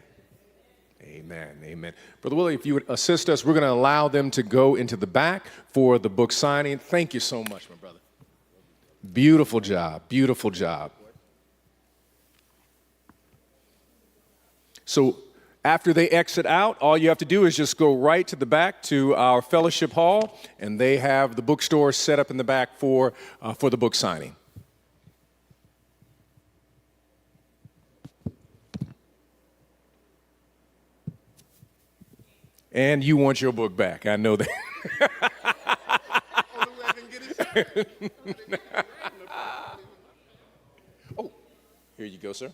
[SPEAKER 3] Amen, amen. Brother Willie, if you would assist us, we're going to allow them to go into the back for the book signing. Thank you so much, my brother. Beautiful job, beautiful job. So after they exit out, all you have to do is just go right to the back to our fellowship hall, and they have the bookstore set up in the back for the book signing. And you want your book back. I know that. Oh, here you go, sir.